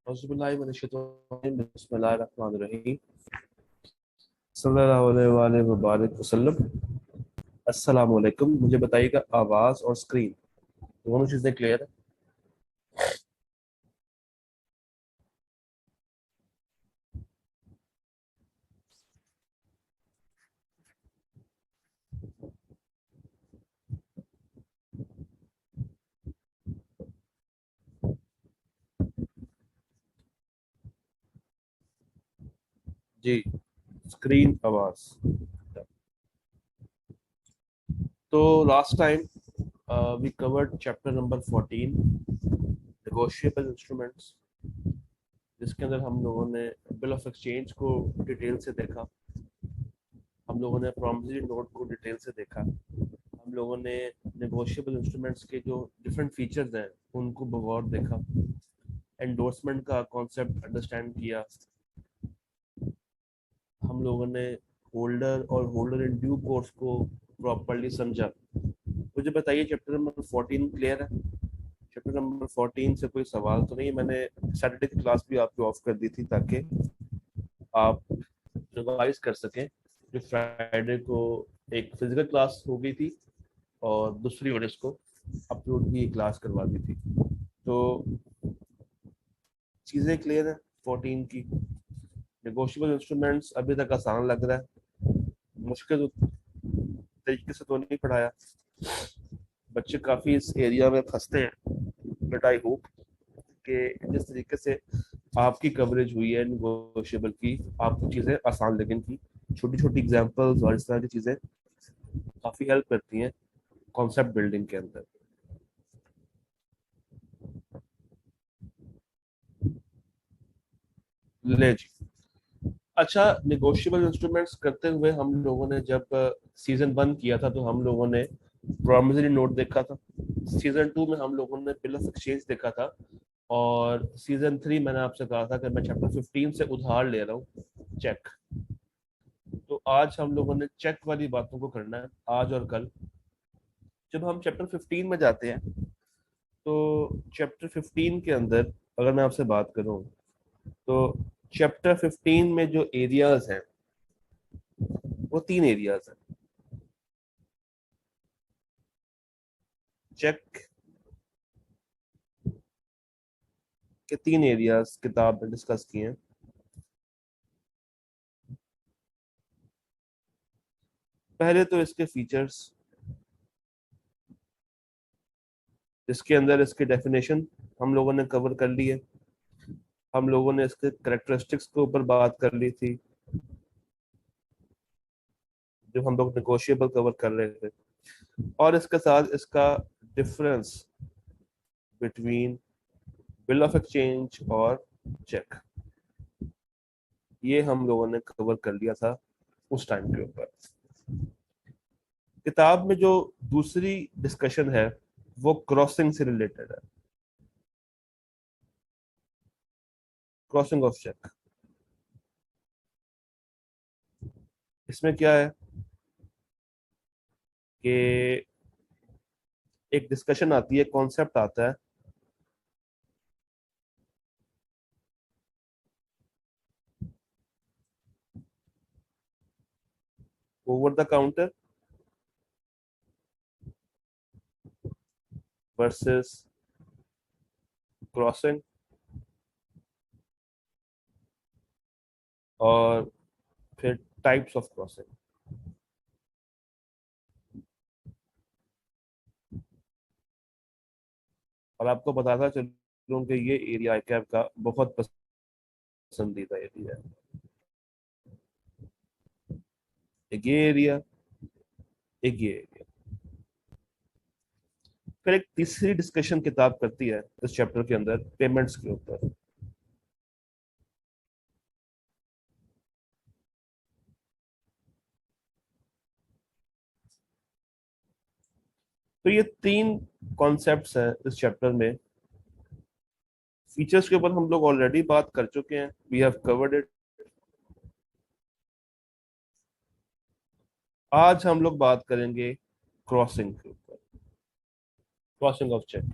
बिस्मिल्लाहिर्रहमानिर्रहीम सल्लल्लाहु अलैहि वसल्लम। अस्सलाम वालेकुम। मुझे बताइएगा, आवाज़ और स्क्रीन दोनों चीज़ें क्लियर है? जी, स्क्रीन आवाज़। तो last time we covered chapter number 14, negotiable instruments, जिसके अंदर हम लोगों ने बिल ऑफ एक्सचेंज को डिटेल से देखा। हम लोगों ने प्रॉमिसरी नोट को डिटेल से देखा। हम लोगों ने नेगोशिएबल इंस्ट्रूमेंट्स के जो डिफरेंट फीचर्स हैं उनको बगौर देखा। एंडोर्समेंट का कॉन्सेप्ट अंडरस्टैंड किया। हम लोगों ने होल्डर और होल्डर इन ड्यू कोर्स को प्रॉपरली समझा। मुझे बताइए, चैप्टर नंबर 14 क्लियर है? चैप्टर नंबर 14 से कोई सवाल तो नहीं? मैंने सैटरडे की क्लास भी आपकी ऑफ कर दी थी ताकि आप रिवाइज कर सकें। जो फ्राइडे को एक फिजिकल क्लास हो गई थी और दूसरी और इसको अपलोड की क्लास करवा दी थी। तो चीज़ें क्लियर है 14 की? नेगोशिएबल इंस्ट्रूमेंट्स अभी तक आसान लग रहा है? मुश्किल तरीके से तो नहीं पढ़ाया? बच्चे काफ़ी इस एरिया में फंसते हैं, बट आई होप कि जिस तरीके से आपकी कवरेज हुई है नेगोशिएबल की, आपको चीज़ें आसान लगेंगी। छोटी छोटी एग्जांपल्स और इस तरह की चीज़ें काफ़ी हेल्प करती हैं कॉन्सेप्ट बिल्डिंग के अंदर। ले जी। अच्छा, निगोशिएबल इंस्ट्रूमेंट्स करते हुए हम लोगों ने जब सीजन 1 किया था तो हम लोगों ने प्रॉमिसरी नोट देखा था। सीजन 2 में हम लोगों ने बिल ऑफ एक्सचेंज देखा था। और सीजन 3 मैंने आपसे कहा था कि मैं चैप्टर 15 से उधार ले रहा हूँ, चेक। तो आज हम लोगों ने चेक वाली बातों को करना है, आज और कल। जब हम चैप्टर 15 में जाते हैं तो चैप्टर 15 के अंदर अगर मैं आपसे बात करूं तो चैप्टर 15 में जो एरियाज हैं वो 3 एरियाज हैं। चेक के 3 एरियाज किताब में डिस्कस किए हैं। पहले तो इसके फीचर्स, इसके अंदर इसके डेफिनेशन हम लोगों ने कवर कर ली है। हम लोगों ने इसके करेक्टरिस्टिक्स के ऊपर बात कर ली थी जब हम लोग नेगोशिएबल कवर कर रहे थे। और इसके साथ इसका difference between bill of exchange और चेक, ये हम लोगों ने कवर कर लिया था उस टाइम के ऊपर। किताब में जो दूसरी डिस्कशन है वो क्रॉसिंग से रिलेटेड है, क्रॉसिंग ऑफ चेक। इसमें क्या है कि एक डिस्कशन आती है, कॉन्सेप्ट आता है over the counter versus crossing, और फिर टाइप्स ऑफ क्रॉसिंग। और आपको बताता चलूं कि ये एरिया आईकैप का बहुत पसंदीदा एरिया है। एक ये एरिया, एक ये एरिया। फिर एक तीसरी डिस्कशन किताब करती है इस चैप्टर के अंदर पेमेंट्स के ऊपर। तो ये 3 कॉन्सेप्ट्स हैं इस चैप्टर में। फीचर्स के ऊपर हम लोग ऑलरेडी बात कर चुके हैं, वी हैव कवर्ड इट। आज हम लोग बात करेंगे क्रॉसिंग के ऊपर, क्रॉसिंग ऑफ चेक।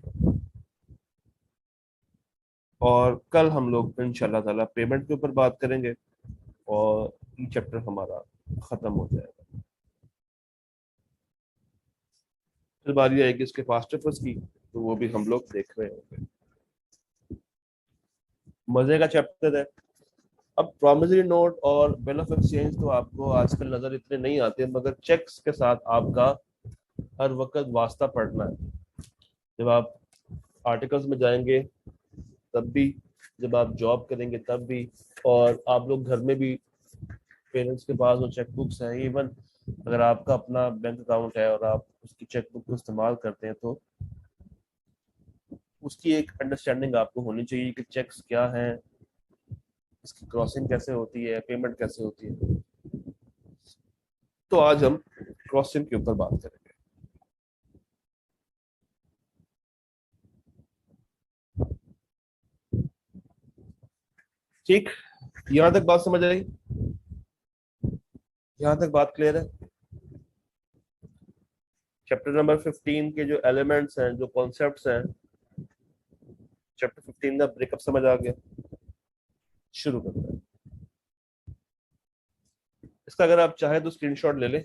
और कल हम लोग इंशाल्लाह ताला पेमेंट के ऊपर बात करेंगे और ये चैप्टर हमारा खत्म हो जाएगा। फिर बारी आएगी इसके फास्ट पेपर्स की, तो वो भी हम लोग देख रहे होंगे। मजे का चैप्टर है। अब प्रॉमिसरी नोट और बिल ऑफ एक्सचेंज तो आपको आजकल नजर इतने नहीं आते, मगर चेक्स के साथ आपका हर वक्त वास्ता पड़ना है। जब आप आर्टिकल्स में जाएंगे तब भी, जब आप जॉब करेंगे तब भी, और आप लोग घर में भी पेरेंट्स के पास वो चेक बुक्स हैं, इवन अगर आपका अपना बैंक अकाउंट है और आप उसकी चेक बुक को इस्तेमाल करते हैं तो उसकी एक अंडरस्टैंडिंग आपको होनी चाहिए कि चेक्स क्या हैं, इसकी क्रॉसिंग कैसे होती है, पेमेंट कैसे होती है। तो आज हम क्रॉसिंग के ऊपर बात करेंगे। ठीक, यहां तक बात समझ आई? यहां तक बात क्लियर है? चैप्टर नंबर 15 के जो एलिमेंट्स हैं, जो कॉन्सेप्ट्स हैं, चैप्टर 15 का ब्रेकअप समझ आ गया? शुरू करते हैं इसका। अगर आप चाहे तो स्क्रीनशॉट ले लें,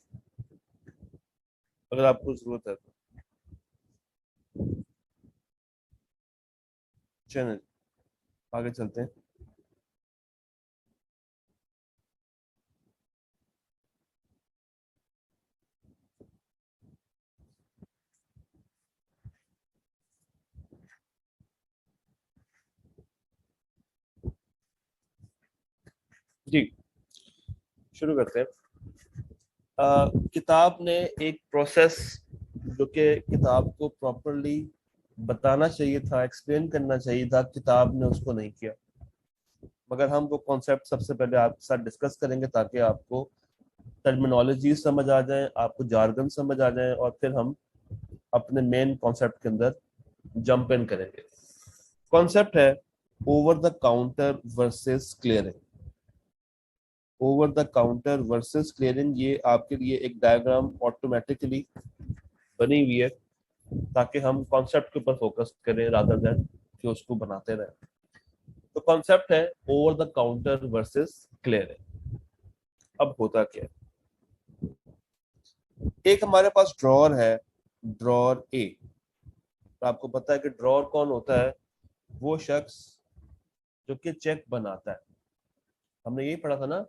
अगर आपको जरूरत है तो। चलिए आगे चलते हैं। जी, शुरू करते हैं। किताब ने एक प्रोसेस जो कि किताब को प्रॉपरली बताना चाहिए था, एक्सप्लेन करना चाहिए था, किताब ने उसको नहीं किया। मगर हम वो कॉन्सेप्ट सबसे पहले आपके साथ डिस्कस करेंगे ताकि आपको टर्मिनोलॉजी समझ आ जाए, आपको जार्गन समझ आ जाए, और फिर हम अपने मेन कॉन्सेप्ट के अंदर जंप इन करेंगे। कॉन्सेप्ट है over the counter versus clearing. Over the counter versus clearing, ये आपके लिए एक डायग्राम ऑटोमेटिकली बनी हुई है ताकि हम कॉन्सेप्ट के ऊपर फोकस करें रादर देन कि उसको बनाते रहें। तो कॉन्सेप्ट है over the counter versus clearing. अब होता क्या है, एक हमारे पास ड्रॉर है, ड्रॉर ए। तो आपको पता है कि ड्रॉर कौन होता है? वो शख्स जो कि चेक बनाता है। हमने यही पढ़ा था ना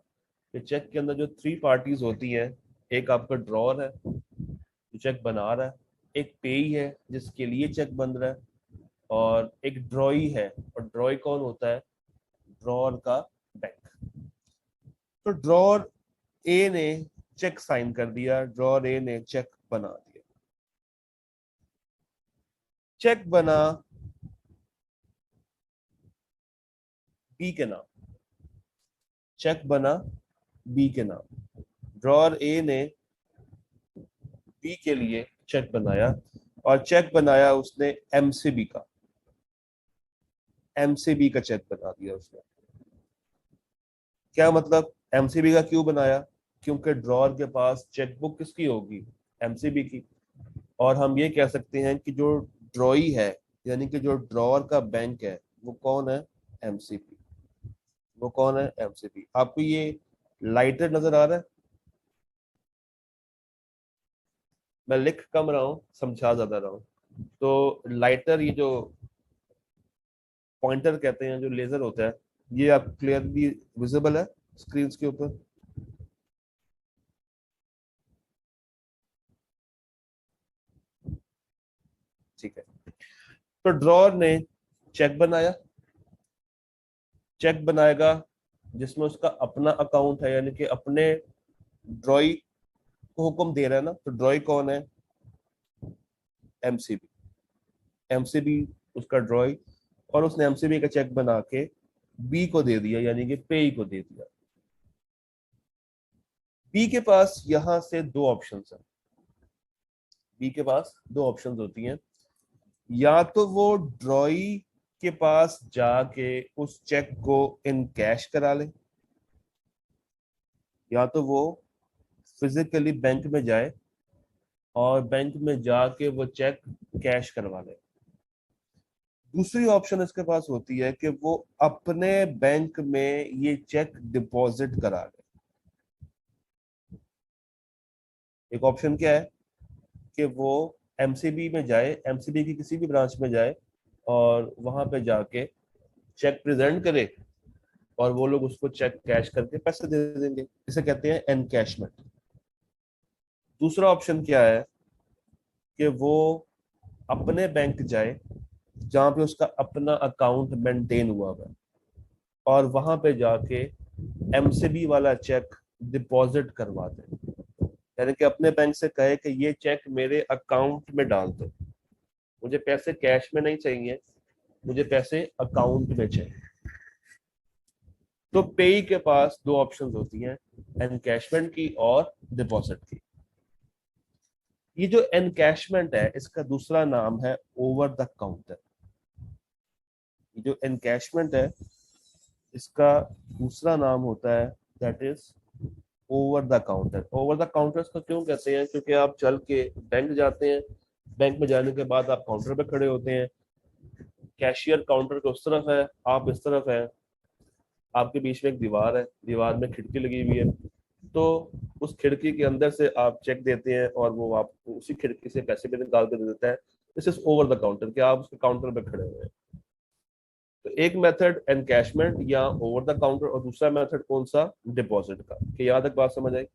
कि चेक के अंदर जो थ्री पार्टीज होती हैं, एक आपका ड्रॉर है जो चेक बना रहा है, एक पेई है जिसके लिए चेक बन रहा है, और एक ड्रॉई है। और ड्रॉई कौन होता है? ड्रॉर का बैंक। तो ड्रॉर ए ने चेक साइन कर दिया, ड्रॉर ए ने चेक बना दिया। चेक बना बी के नाम, चेक बना बी के नाम। ड्रॉर ए ने बी के लिए चेक बनाया, और चेक बनाया उसने एमसीबी का, एमसीबी का चेक बना दिया उसने। क्या मतलब? एमसीबी का क्यों बनाया? क्योंकि ड्रॉर के पास चेकबुक किसकी होगी? एमसीबी की। और हम ये कह सकते हैं कि जो ड्रॉई है, यानी कि जो ड्रॉर का बैंक है, वो कौन है? एमसीबी। वो कौन है? एमसीबी। आपको ये लाइटर नजर आ रहा है? मैं लिख कम रहा हूँ, समझा ज्यादा रहा हूँ। तो लाइटर, ये जो पॉइंटर कहते हैं, जो लेजर होता है, ये आप क्लियरली विजिबल है स्क्रीन के ऊपर? ठीक है। तो ड्रॉर ने चेक बनाया, चेक बनाएगा जिसमें उसका अपना अकाउंट है, यानी कि अपने ड्रॉई को हुक्म दे रहा है ना। तो ड्रॉई कौन है? एमसीबी। एमसीबी उसका ड्रॉई, और उसने एमसीबी का चेक बना के बी को दे दिया, यानी कि पेई को दे दिया। बी के पास यहां से दो ऑप्शन है। बी के पास दो ऑप्शन होती हैं। या तो वो ड्रॉई के पास जाके उस चेक को इन कैश करा ले, या तो वो फिजिकली बैंक में जाए और बैंक में जाके वो चेक कैश करवा ले। दूसरी ऑप्शन इसके पास होती है कि वो अपने बैंक में ये चेक डिपॉजिट करा ले। एक ऑप्शन क्या है कि वो एमसीबी में जाए, एमसीबी की किसी भी ब्रांच में जाए और वहां पे जाके चेक प्रेजेंट करे और वो लोग उसको चेक कैश करके पैसे दे देंगे। इसे कहते हैं एनकैशमेंट। दूसरा ऑप्शन क्या है कि वो अपने बैंक जाए जहां पे उसका अपना अकाउंट मेंटेन हुआ है और वहां पे जाके एमसीबी वाला चेक डिपॉजिट करवा दे। यानी कि अपने बैंक से कहे कि ये चेक मेरे अकाउंट में डाल दो, मुझे पैसे कैश में नहीं चाहिए, मुझे पैसे अकाउंट में चाहिए। तो पेई के पास दो ऑप्शंस होती हैं, एनकैशमेंट की और डिपॉजिट की। ये जो एनकैशमेंट है इसका दूसरा नाम है ओवर द काउंटर। ये जो एनकैशमेंट है इसका दूसरा नाम होता है that is over the counter. Over the counter को क्यों कहते हैं? क्योंकि आप चल के बैंक जाते हैं, बैंक में जाने के बाद आप काउंटर पे खड़े होते हैं, कैशियर काउंटर के उस तरफ है, आप इस तरफ है, आपके बीच में एक दीवार है, दीवार में खिड़की लगी हुई है, तो उस खिड़की के अंदर से आप चेक देते हैं और वो आपको उसी खिड़की से पैसे भी निकाल कर दे देता है। This is over the counter कि आप उसके काउंटर पे खड़े हुए हैं। तो एक मेथड एनकैशमेंट या ओवर द काउंटर और दूसरा मेथड कौन सा? डिपॉजिट का। कि यहाँ तक बात समझ आई?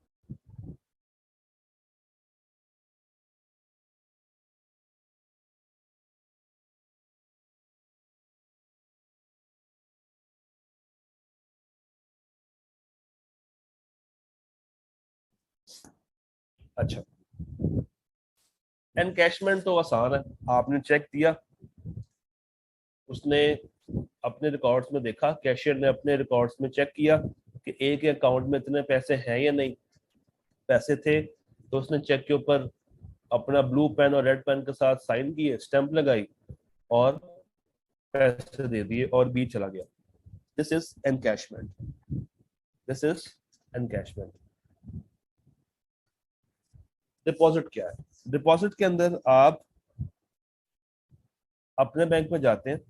अच्छा, एनकैशमेंट तो आसान है। आपने चेक दिया, उसने अपने रिकॉर्ड्स में देखा, कैशियर ने अपने रिकॉर्ड्स में चेक किया कि एक अकाउंट में इतने पैसे हैं या नहीं। पैसे थे तो उसने चेक के ऊपर अपना ब्लू पेन और रेड पेन के साथ साइन किए, स्टैंप लगाई और पैसे दे दिए और बी चला गया। This is encashment. This is encashment. Deposit क्या है? डिपॉजिट के अंदर आप अपने बैंक में जाते हैं,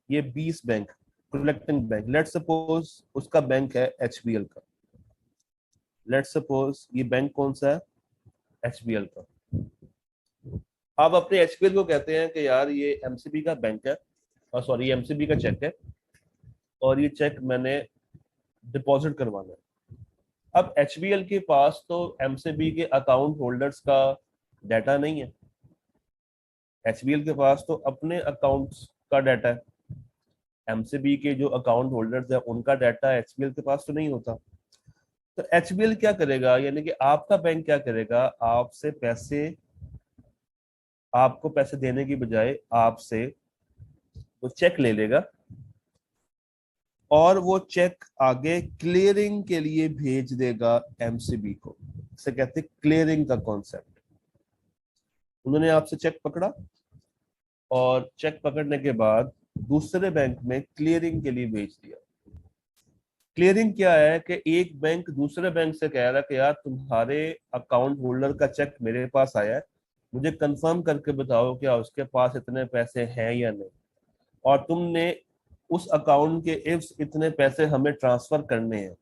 ये 20 bank, collecting bank, let suppose उसका बैंक है एचबीएल का। लेट सपोज ये बैंक कौन सा है? एचबीएल का। आप अपने एचबीएल को कहते हैं कि यार ये एमसीबी का बैंक है, और सॉरी एमसीबी का चेक है और ये चेक मैंने डिपॉजिट करवाना है। अब एचबीएल के पास तो एमसीबी के अकाउंट होल्डर्स का डाटा नहीं है, एचबीएल के पास तो अपने अकाउंट्स का डाटा है। एमसीबी के जो अकाउंट होल्डर्स है उनका डाटा एचबीएल के पास तो नहीं होता। तो एचबीएल क्या करेगा, यानी कि आपका बैंक क्या करेगा, आपसे पैसे, आपको पैसे देने की बजाय आपसे वो चेक ले लेगा और वो चेक आगे क्लियरिंग के लिए भेज देगा एमसीबी को। इसे कहते हैं क्लियरिंग का कॉन्सेप्ट। उन्होंने आपसे चेक पकड़ा और चेक पकड़ने के बाद दूसरे बैंक में क्लियरिंग के लिए भेज दिया। क्लियरिंग क्या है कि एक बैंक दूसरे बैंक से कह रहा है कि यार तुम्हारे अकाउंट होल्डर का चेक मेरे पास आया है, मुझे कंफर्म करके बताओ क्या उसके पास इतने पैसे हैं या नहीं, और तुमने उस अकाउंट के इफ्स इतने पैसे हमें ट्रांसफर करने हैं,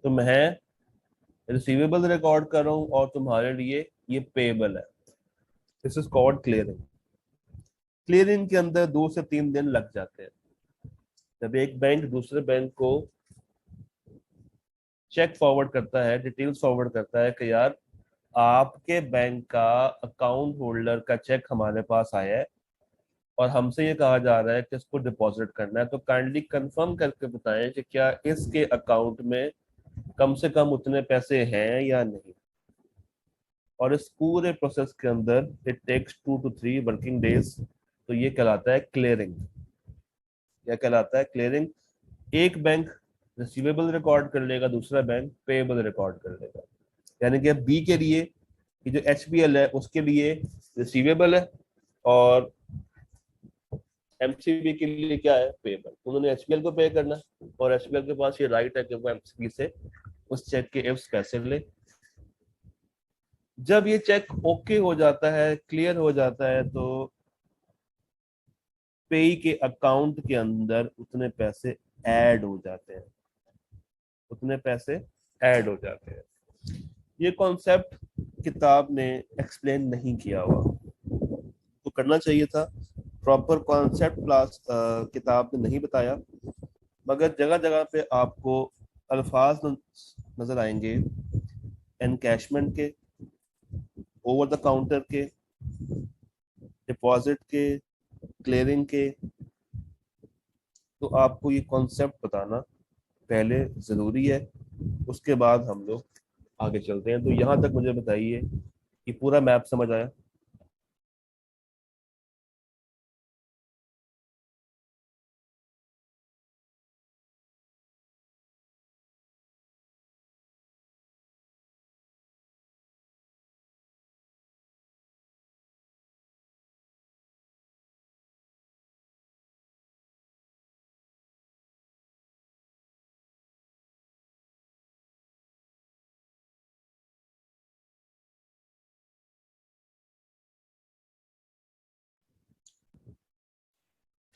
तो मैं रिसीवेबल रिकॉर्ड कर रहा हूँ और तुम्हारे लिए ये पेएबल है। This is called clearing. Clearing के अंदर 2 से 3 दिन लग जाते हैं। जब एक बैंक दूसरे बैंक को चेक फॉरवर्ड करता है, डिटेल्स फॉरवर्ड करता है कि यार आपके बैंक का अकाउंट होल्डर का चेक हमारे पास आया है और हमसे ये कहा जा रहा है कि इसको डिपॉजिट करना है, तो काइंडली कंफर्म करके बताएं कि क्या इसके अकाउंट में कम से कम उतने पैसे हैं या नहीं। और इस पूरे प्रोसेस के अंदर it takes 2 to 3 working days. तो ये कहलाता है क्लियरिंग। क्या कहलाता है? क्लियरिंग। एक बैंक रिसीवेबल रिकॉर्ड कर लेगा, दूसरा बैंक पेएबल रिकॉर्ड कर लेगा। यानी कि बी के लिए कि जो एचबीएल है उसके लिए रिसीवेबल है और एमसीबी के लिए क्या है? पेएबल। उन्होंने एचबीएल को पे करना है और एचबीएल के पास ये राइट है कि वो एमसीबी से उस चेक के इफ्स पैसे ले। जब ये चेक ओके हो जाता है, क्लियर हो जाता है, तो पेई के अकाउंट के अंदर उतने पैसे ऐड हो जाते हैं, उतने पैसे ऐड हो जाते हैं। ये कॉन्सेप्ट किताब ने एक्सप्लेन नहीं किया हुआ, तो करना चाहिए था। प्रॉपर कॉन्सेप्ट क्लास किताब ने नहीं बताया, मगर जगह जगह पे आपको अल्फाज नजर आएंगे एनकैशमेंट के, ओवर द काउंटर के, डिपॉजिट के, क्लियरिंग के। तो आपको ये कॉन्सेप्ट बताना पहले ज़रूरी है, उसके बाद हम लोग आगे चलते हैं। तो यहाँ तक मुझे बताइए कि पूरा मैप समझ आया?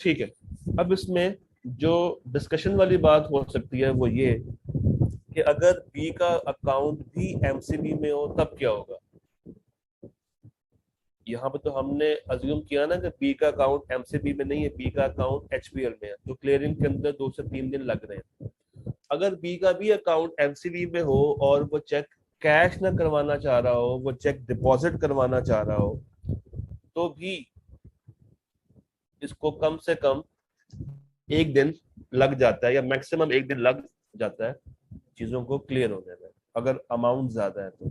ठीक है। अब इसमें जो डिस्कशन वाली बात हो सकती है वो ये कि अगर बी का अकाउंट भी एमसीबी में हो तब क्या होगा। यहाँ पे तो हमने अज्यूम किया ना कि बी का अकाउंट एमसीबी में नहीं है, बी का अकाउंट एचपीएल में है, तो क्लियरिंग के अंदर 2 से 3 दिन लग रहे हैं। अगर बी का भी अकाउंट एमसीबी में हो और वो चेक कैश ना करवाना चाह रहा हो, वो चेक डिपॉजिट करवाना चाह रहा हो, तो भी इसको कम से कम 1 दिन लग जाता है, या मैक्सिमम 1 दिन लग जाता है चीजों को क्लियर होने में, अगर अमाउंट ज्यादा है तो।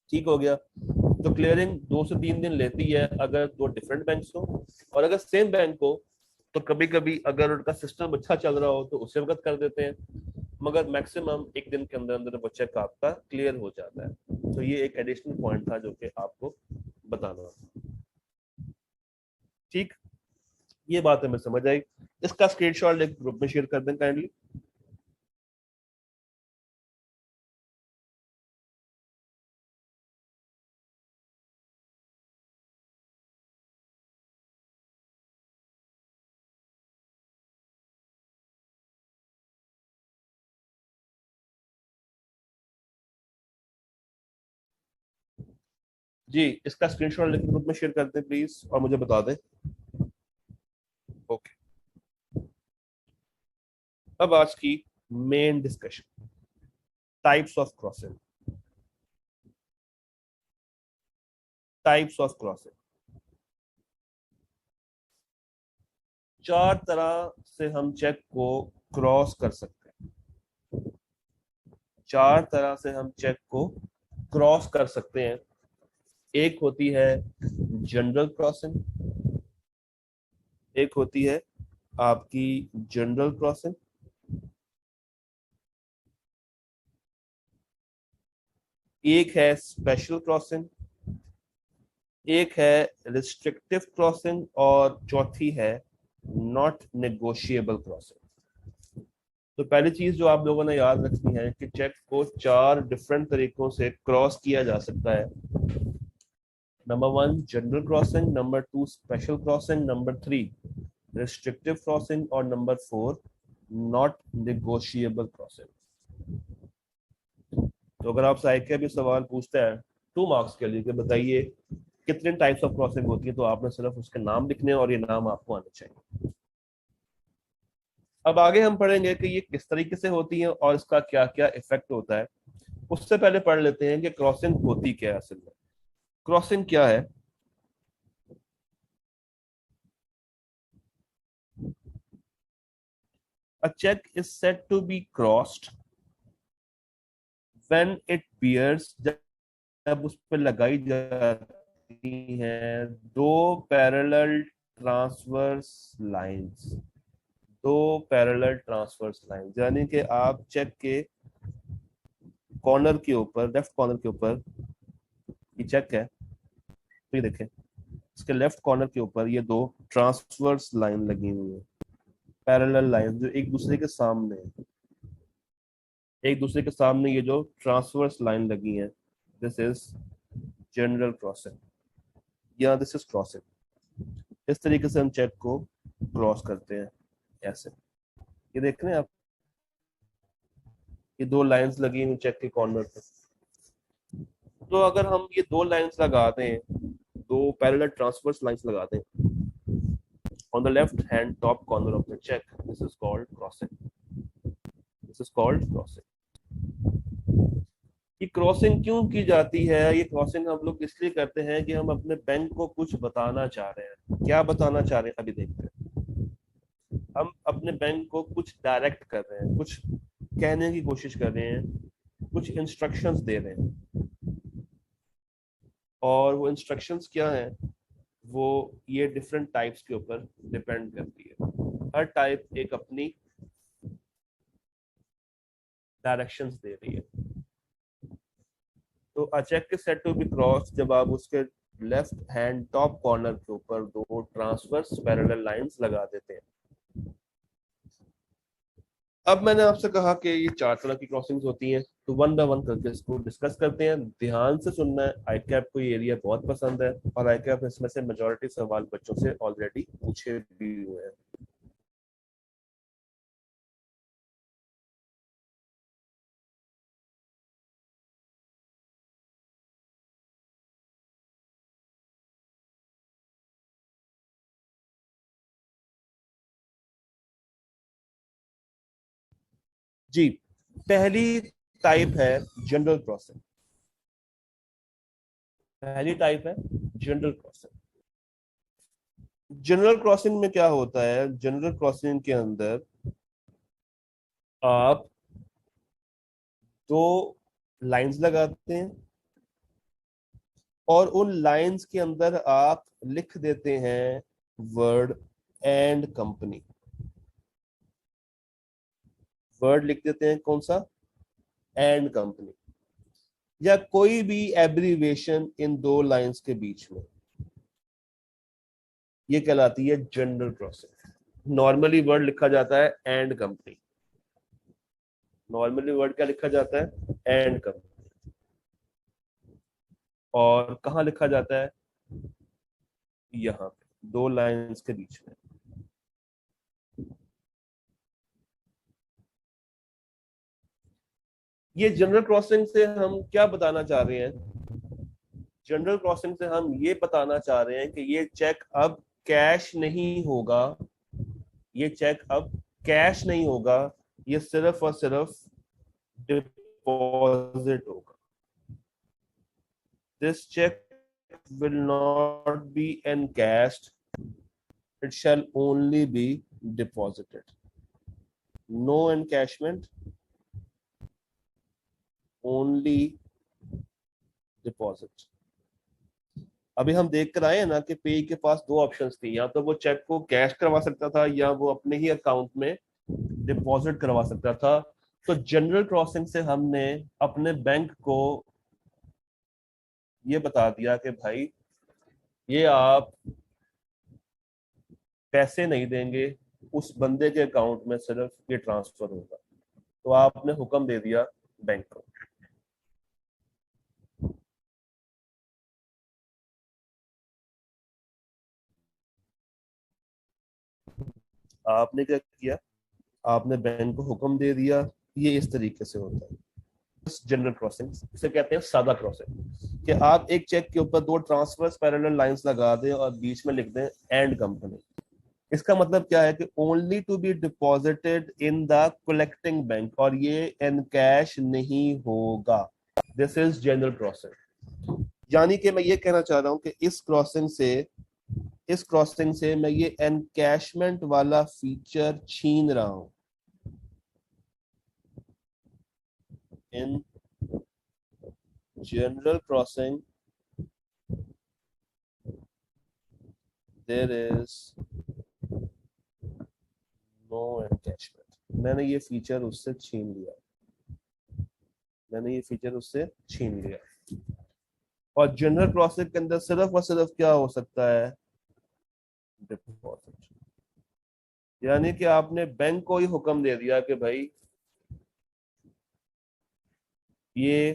ठीक हो गया। तो क्लियरिंग 2 से 3 दिन लेती है अगर दो डिफरेंट बैंक हो, और अगर सेम बैंक हो तो कभी कभी अगर उनका सिस्टम अच्छा चल रहा हो तो उससे वक्त कर देते हैं, मगर मैक्सिमम 1 दिन के अंदर अंदर वो चेक आपका क्लियर हो जाता है। तो ये एक एडिशनल पॉइंट था जो कि आपको बताना था। ठीक, ये बात हमें समझ आई। इसका स्क्रीनशॉट एक ग्रुप में शेयर कर दें काइंडली। जी, इसका स्क्रीनशॉट लेकर ग्रुप में शेयर कर दें प्लीज, और मुझे बता दें। ओके। अब आज की main discussion, types of crossing. Types of crossing, 4 तरह से हम चेक को क्रॉस कर सकते हैं। 4 तरह से हम चेक को क्रॉस कर सकते हैं। एक होती है जनरल क्रॉसिंग, एक होती है आपकी जनरल क्रॉसिंग, एक है स्पेशल क्रॉसिंग, एक है रिस्ट्रिक्टिव क्रॉसिंग, और चौथी है नॉट नेगोशिएबल क्रॉसिंग। तो पहली चीज जो आप लोगों ने याद रखनी है कि चेक को 4 डिफरेंट तरीकों से क्रॉस किया जा सकता है। Number 1 general crossing, number 2 special crossing, number 3 restrictive crossing, और नंबर 4 नॉट नेगोशिएबल क्रॉसिंग। तो अगर आपसे आईके भी सवाल पूछता है 2 मार्क्स के लिए कि बताइए कितने टाइप्स ऑफ क्रॉसिंग होती है, तो आपने सिर्फ उसके नाम लिखने हैं और ये नाम आपको आने चाहिए। अब आगे हम पढ़ेंगे कि ये किस तरीके से होती है और इसका क्या क्या इफेक्ट होता है। उससे पहले पढ़ लेते हैं कि क्रॉसिंग होती क्या है असल में। क्रॉसिंग क्या है? A check is said to be crossed when it bears, जब उस पर लगाई जाती है दो पैरेलल ट्रांसवर्स लाइंस। दो पैरेलल ट्रांसवर्स लाइंस यानी कि आप चेक के कॉर्नर के ऊपर, लेफ्ट कॉर्नर के ऊपर ये चेक है, तो ये देखें इसके लेफ्ट कॉर्नर के ऊपर ये दो ट्रांसवर्स लाइन लगी हुई है, पैरेलल लाइन जो एक दूसरे के सामने है। एक दूसरे के सामने ये जो ट्रांसवर्स लाइन लगी है, दिस इज जनरल क्रॉसिंग या दिस इज क्रॉसिंग। इस तरीके से हम चेक को क्रॉस करते हैं ऐसे। ये देख रहे हैं आप, ये दो लाइंस लगी हुई चेक के कॉर्नर पे। तो अगर हम ये दो लाइंस लगा दें, दो पैरेलल ट्रांसवर्स लाइंस लगा दें on the left hand top corner of the check, this is called crossing. This is called crossing. ये क्रॉसिंग क्यों की जाती है? ये क्रॉसिंग हम लोग इसलिए करते हैं कि हम अपने बैंक को कुछ बताना चाह रहे हैं। क्या बताना चाह रहे हैं अभी देखते हैं। हम अपने बैंक को कुछ डायरेक्ट कर रहे हैं, कुछ कहने की कोशिश कर रहे हैं, कुछ इंस्ट्रक्शंस दे रहे हैं। और वो इंस्ट्रक्शंस क्या हैं, वो ये डिफरेंट टाइप्स के ऊपर डिपेंड करती है। हर टाइप एक अपनी डायरेक्शंस दे रही है। तो a cheque is said to be cross जब आप उसके लेफ्ट हैंड टॉप कॉर्नर के ऊपर दो ट्रांसवर्स पैरेलल लाइंस लगा देते हैं। अब मैंने आपसे कहा कि ये चार तरह की क्रॉसिंग्स होती हैं, तो वन बाय वन करके इसको डिस्कस करते हैं। ध्यान से सुनना है, आई कैप को ये एरिया बहुत पसंद है और आई कैप इसमें से मेजॉरिटी सवाल बच्चों से ऑलरेडी पूछे भी हुए हैं। जी, पहली टाइप है जनरल क्रॉसिंग। पहली टाइप है जनरल क्रॉसिंग। जनरल क्रॉसिंग में क्या होता है? जनरल क्रॉसिंग के अंदर आप दो लाइंस लगाते हैं और उन लाइंस के अंदर आप लिख देते हैं वर्ड एंड कंपनी। वर्ड लिख देते हैं कौन सा? एंड कंपनी, या कोई भी एब्रीवेशन इन दो लाइंस के बीच में, ये कहलाती है जनरल क्रॉसिंग। नॉर्मली वर्ड लिखा जाता है एंड कंपनी। नॉर्मली वर्ड क्या लिखा जाता है? And company. और कहाँ लिखा जाता है? यहाँ पे दो लाइंस के बीच में। ये जनरल क्रॉसिंग से हम क्या बताना चाह रहे हैं? जनरल क्रॉसिंग से हम ये बताना चाह रहे हैं कि ये चेक अब कैश नहीं होगा। ये चेक अब कैश नहीं होगा, ये सिर्फ और सिर्फ डिपॉजिट होगा। This cheque will not be encashed, it shall only be deposited. No encashment, only deposit. अभी हम देख कर आए ना कि पे के पास दो ऑप्शंस थी, या तो वो चेक को कैश करवा सकता था या वो अपने ही अकाउंट में डिपॉजिट करवा सकता था। तो जनरल क्रॉसिंग से हमने अपने बैंक को ये बता दिया कि भाई ये आप पैसे नहीं देंगे, उस बंदे के अकाउंट में सिर्फ ये ट्रांसफर होगा। तो आपने हुक्म दे दिया बैंक को। आपने क्या किया? आपने बैंक को हुक्म दे दिया। ये इस तरीके से होता है जनरल क्रॉसिंग। इसे कहते हैं सादा क्रॉसिंग, कि आप एक चेक के ऊपर दो ट्रांसवर्स पैरेलल लाइंस लगा दें और बीच में लिख दें एंड कंपनी। इसका मतलब क्या है कि only to be deposited in the collecting bank, और ये इन कैश नहीं होगा। This is general crossing. यानी कि मैं ये कहना चाह रहा हूं कि इस क्रॉसिंग से मैं ये एनकैशमेंट वाला फीचर छीन रहा हूं। In general crossing there is no encashment. मैंने ये फीचर उससे छीन लिया। और जनरल क्रॉसिंग के अंदर सिर्फ और सिर्फ क्या हो सकता है? डिपॉजिट। यानी कि आपने बैंक को ही हुक्म दे दिया कि भाई ये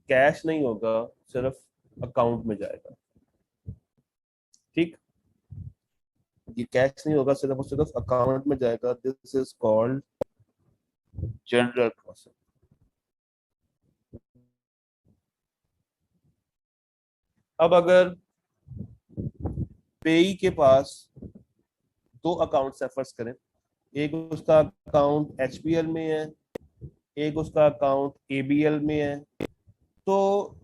कैश नहीं होगा, सिर्फ अकाउंट में जाएगा। ठीक। ये कैश नहीं होगा, सिर्फ और सिर्फ अकाउंट में जाएगा। This is called general crossing. अब अगर पेई के पास दो अकाउंट है फर्ज करें, एक उसका अकाउंट एचपीएल में है, एक उसका अकाउंट एबीएल में है, तो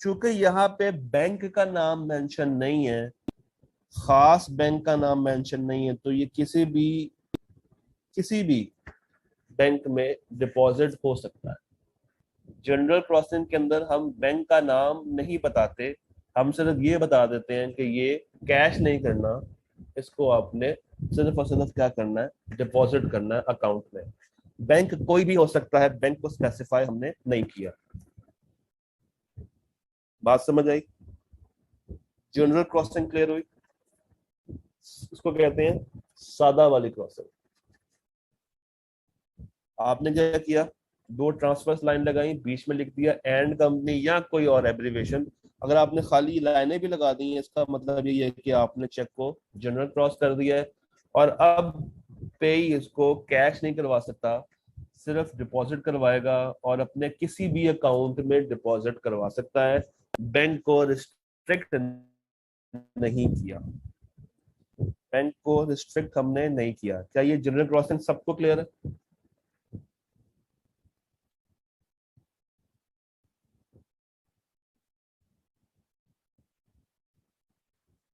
चूंकि यहाँ पे बैंक का नाम मेंशन नहीं है, खास बैंक का नाम मेंशन नहीं है, तो ये किसी भी बैंक में डिपॉजिट हो सकता है। जनरल क्रॉसिंग के अंदर हम बैंक का नाम नहीं बताते, हम सिर्फ ये बता देते हैं कि ये कैश नहीं करना, इसको आपने सिर्फ और सिर्फ क्या करना है, डिपॉजिट करना है अकाउंट में। बैंक कोई भी हो सकता है, बैंक को स्पेसिफाई हमने नहीं किया। बात समझ आई? जनरल क्रॉसिंग क्लियर हुई? इसको कहते हैं सादा वाली क्रॉसिंग। आपने क्या किया, दो ट्रांसफर्स लाइन लगाई, बीच में लिख दिया एंड कंपनी या कोई और एब्रिविएशन। अगर आपने खाली लाइनें भी लगा दी हैं, इसका मतलब ये है कि आपने चेक को जनरल क्रॉस कर दिया है। और अब पे इसको कैश नहीं करवा सकता, सिर्फ डिपॉजिट करवाएगा और अपने किसी भी अकाउंट में डिपॉजिट करवा सकता है। बैंक को रिस्ट्रिक्ट नहीं किया, बैंक को रिस्ट्रिक्ट हमने नहीं किया। क्या ये जनरल क्रॉसिंग सबको क्लियर है?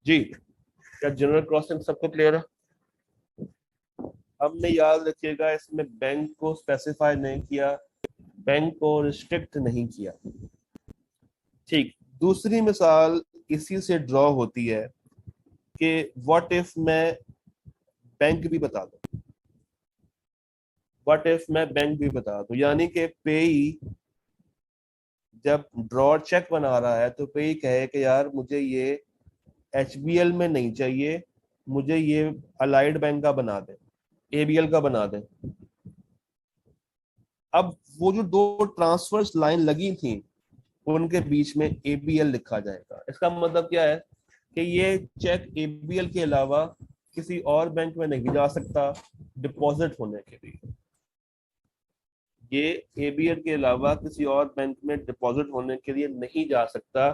जी, क्या जनरल क्रॉसिंग सबको क्लियर है? हमने याद रखिएगा, इसमें बैंक को स्पेसिफाई नहीं किया, बैंक को रिस्ट्रिक्ट नहीं किया। ठीक, दूसरी मिसाल इसी से ड्रॉ होती है कि व्हाट इफ मैं बैंक भी बता दूं, व्हाट इफ मैं बैंक भी बता दूं, यानी कि पेई जब ड्रॉ चेक बना रहा है तो पेई कहे कि यार मुझे ये एचबीएल में नहीं चाहिए, मुझे ये अलाइड बैंक का बना दे, एबीएल का बना दे। अब वो जो दो ट्रांसफर्स लाइन लगी थी, उनके बीच में एबीएल लिखा जाएगा। इसका मतलब क्या है कि ये चेक एबीएल के अलावा किसी और बैंक में नहीं जा सकता डिपॉजिट होने के लिए। ये एबीएल के अलावा किसी और बैंक में डिपॉजिट होने के लिए नहीं जा सकता।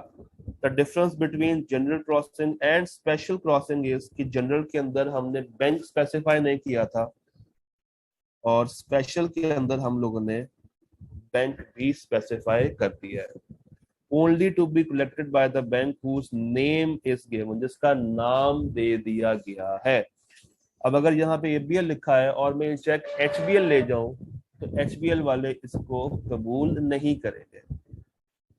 The difference between general crossing and special crossing is कि जनरल के अंदर हमने बैंक स्पेसिफाई नहीं किया था, और स्पेशल के अंदर हम लोगों ने बैंक भी स्पेसिफाई कर दिया है। Only to be collected by the bank whose name is given, जिसका नाम दे दिया गया है। अब अगर यहाँ पे एबीएल लिखा है और मैं चेक एचबीएल ले जाऊं, तो एचबीएल वाले इसको कबूल नहीं करेंगे,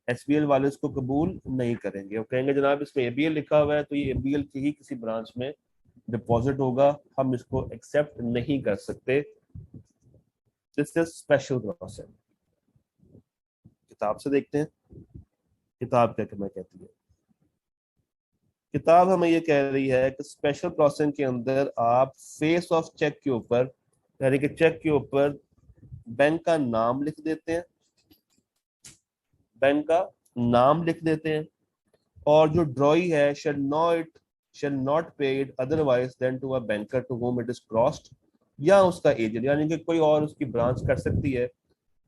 एचबीएल वाले इसको कबूल नहीं करेंगे। वो कहेंगे जनाब इसमें एबीएल लिखा हुआ है, तो ये एबीएल की ही किसी ब्रांच में डिपॉजिट होगा, हम इसको एक्सेप्ट नहीं कर सकते। This is special crossing. किताब से देखते हैं किताब क्या कहना कहती है। किताब हमें ये कह रही है कि स्पेशल क्रॉसिंग के अंदर आप फेस ऑफ चेक के ऊपर, यानी कि चेक के ऊपर बैंक का नाम लिख देते हैं, बैंक का नाम लिख देते हैं, और जो ड्रॉई है shall not paid otherwise than to a banker to whom it is crossed, या उसका एजेंट, यानी कि कोई और उसकी ब्रांच कर सकती है,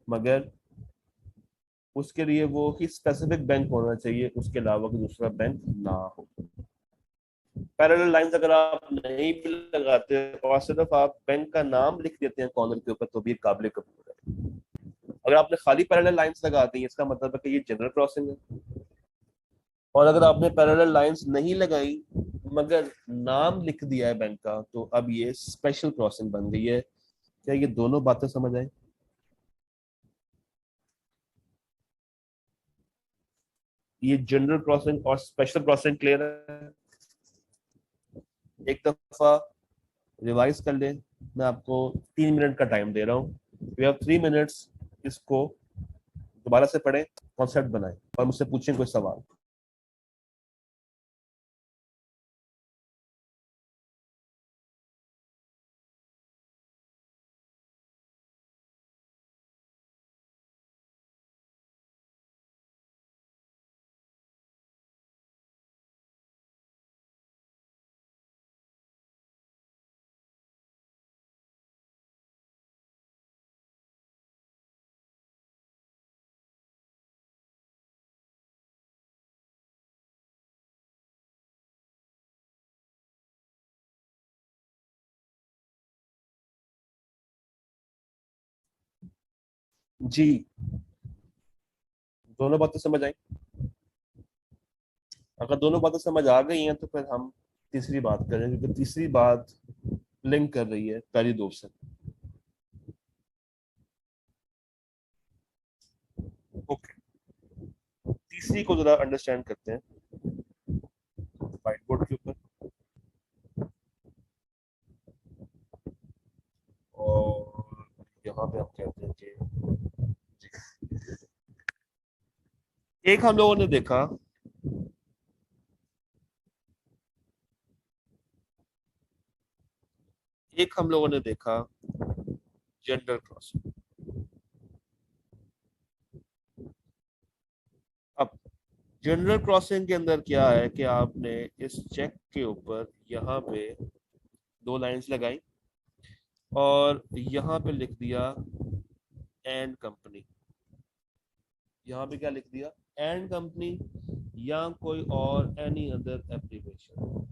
मगर उसके लिए वो ही स्पेसिफिक बैंक होना चाहिए, उसके अलावा कोई दूसरा बैंक ना हो। पैरेलल लाइंस अगर आप नहीं भी लगाते और सिर्फ आप बैंक का नाम लिख देते हैं कॉर्नर के ऊपर, तो भी काबिल कबूल है। अगर आपने खाली पैरेलल लाइंस लगा दी, इसका मतलब है कि ये जनरल क्रॉसिंग है। और अगर आपने पैरेलल लाइंस नहीं लगाई मगर नाम लिख दिया है बैंक का, तो अब ये स्पेशल क्रॉसिंग बन गई है। क्या ये दोनों बातें समझ आई? ये जनरल क्रॉसिंग और स्पेशल क्रॉसिंग क्लियर है? एक दफा रिवाइज कर लें। मैं आपको 3 मिनट का टाइम दे रहा हूँ, वी हैव 3 मिनट्स। इसको दोबारा से पढ़ें, कॉन्सेप्ट बनाएं और मुझसे पूछें कोई सवाल। जी, दोनों बातें समझ आई। अगर दोनों बातें समझ आ गई हैं तो फिर हम तीसरी बात करें, क्योंकि तीसरी बात लिंक कर रही है पहली दो से। ओके, तीसरी को जरा अंडरस्टैंड करते हैं व्हाइट बोर्ड के ऊपर। और यहाँ पे हम कहते हैं कि एक हम लोगों ने देखा, एक हम लोगों ने देखा जनरल क्रॉसिंग। अब जनरल क्रॉसिंग के अंदर क्या है कि आपने इस चेक के ऊपर यहाँ पे दो लाइंस लगाई और यहाँ पे लिख दिया एंड कंपनी। यहाँ पे क्या लिख दिया, एंड कंपनी, या कोई और एनी अदर एप्लीकेशन।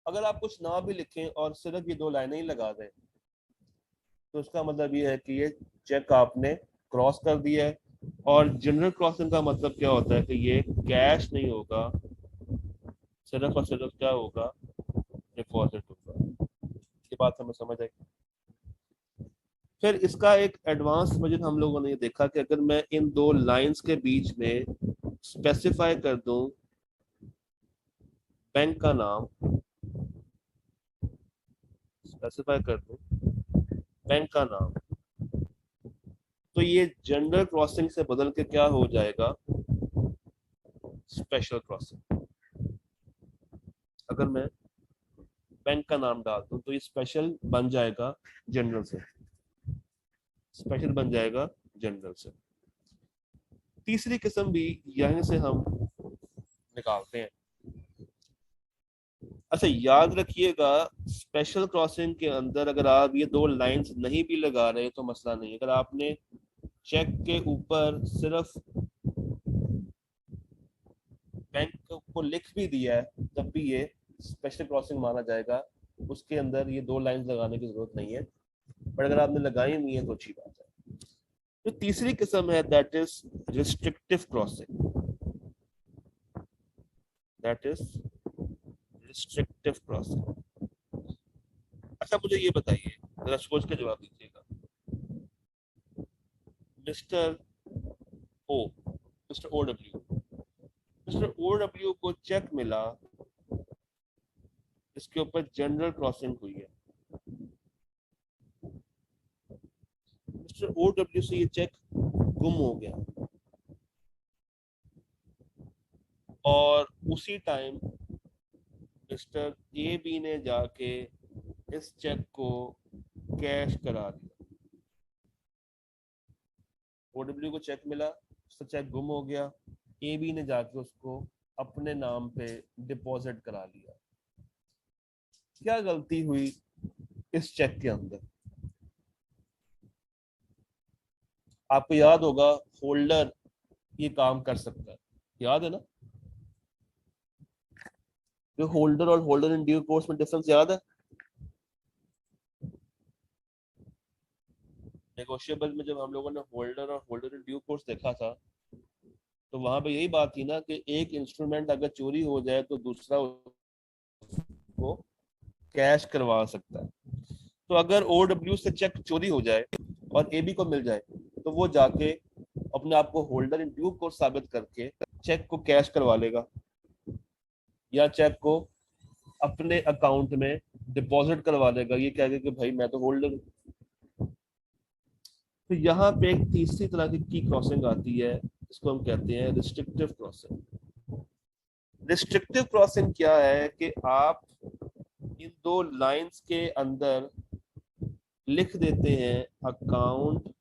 अगर आप कुछ ना भी लिखें और सिर्फ ये दो लाइनें ही लगा दें तो उसका मतलब ये है कि ये चेक आपने क्रॉस कर दिया है। और जनरल क्रॉसिंग का मतलब क्या होता है कि ये कैश नहीं होगा, सिर्फ और सिर्फ क्या होगा, डिपॉजिट होगा। ये बात हमें समझ आई। फिर इसका एक एडवांस वर्जन हम लोगों ने ये देखा कि अगर मैं इन दो लाइंस के बीच में स्पेसिफाई कर दूं बैंक का नाम, स्पेसिफाई कर दूं बैंक का नाम, तो ये जनरल क्रॉसिंग से बदल के क्या हो जाएगा, स्पेशल क्रॉसिंग। अगर मैं बैंक का नाम डाल दूं तो ये स्पेशल बन जाएगा जनरल से, स्पेशल बन जाएगा जनरल से। तीसरी किस्म भी यहीं से हम निकालते हैं। अच्छा, याद रखिएगा स्पेशल क्रॉसिंग के अंदर अगर आप ये दो लाइंस नहीं भी लगा रहे तो मसला नहीं। अगर आपने चेक के ऊपर सिर्फ बैंक को लिख भी दिया है तब भी ये स्पेशल क्रॉसिंग माना जाएगा। उसके अंदर ये दो लाइंस लगाने की जरूरत नहीं है, पर अगर आपने लगाई हुई है तो अच्छी बात है। तो तीसरी किस्म है that is restrictive crossing, that is restrictive crossing. अच्छा, मुझे ये बताइए, जरा सोच के जवाब दीजिएगा। Mister O, mister O W, mister O W को चेक मिला, इसके ऊपर जनरल क्रॉसिंग हुई है। मिस्टर ओ डब्ल्यू से ये चेक गुम हो गया और उसी टाइम मिस्टर ए बी ने जाके इस चेक को कैश करा दिया। ओ डब्ल्यू को चेक मिला, उसका चेक गुम हो गया, ए बी ने जाके उसको अपने नाम पे डिपॉजिट करा लिया। क्या गलती हुई इस चेक के अंदर? आपको याद होगा होल्डर ये काम कर सकता है, याद है ना? जो होल्डर और होल्डर इन ड्यू कोर्स में डिफरेंस याद है? नेगोशिएबल में जब हम लोगों ने होल्डर और होल्डर इन ड्यू कोर्स देखा था तो वहां पे यही बात थी ना कि एक इंस्ट्रूमेंट अगर चोरी हो जाए तो दूसरा उसको कैश करवा सकता है। तो अगर ओडब्ल्यू से चेक चोरी हो जाए और एबी को मिल जाए तो वो जाके अपने आप को होल्डर इन ड्यू कोर्स साबित करके चेक को कैश करवा लेगा या चेक को अपने अकाउंट में डिपॉजिट करवा लेगा, ये कह के कि भाई मैं तो होल्डर हूँ। तो यहाँ पे एक तीसरी तरह की क्रॉसिंग आती है, इसको हम कहते हैं रिस्ट्रिक्टिव क्रॉसिंग। रिस्ट्रिक्टिव क्रॉसिंग क्या है कि आप इन दो लाइंस के अंदर लिख देते हैं अकाउंट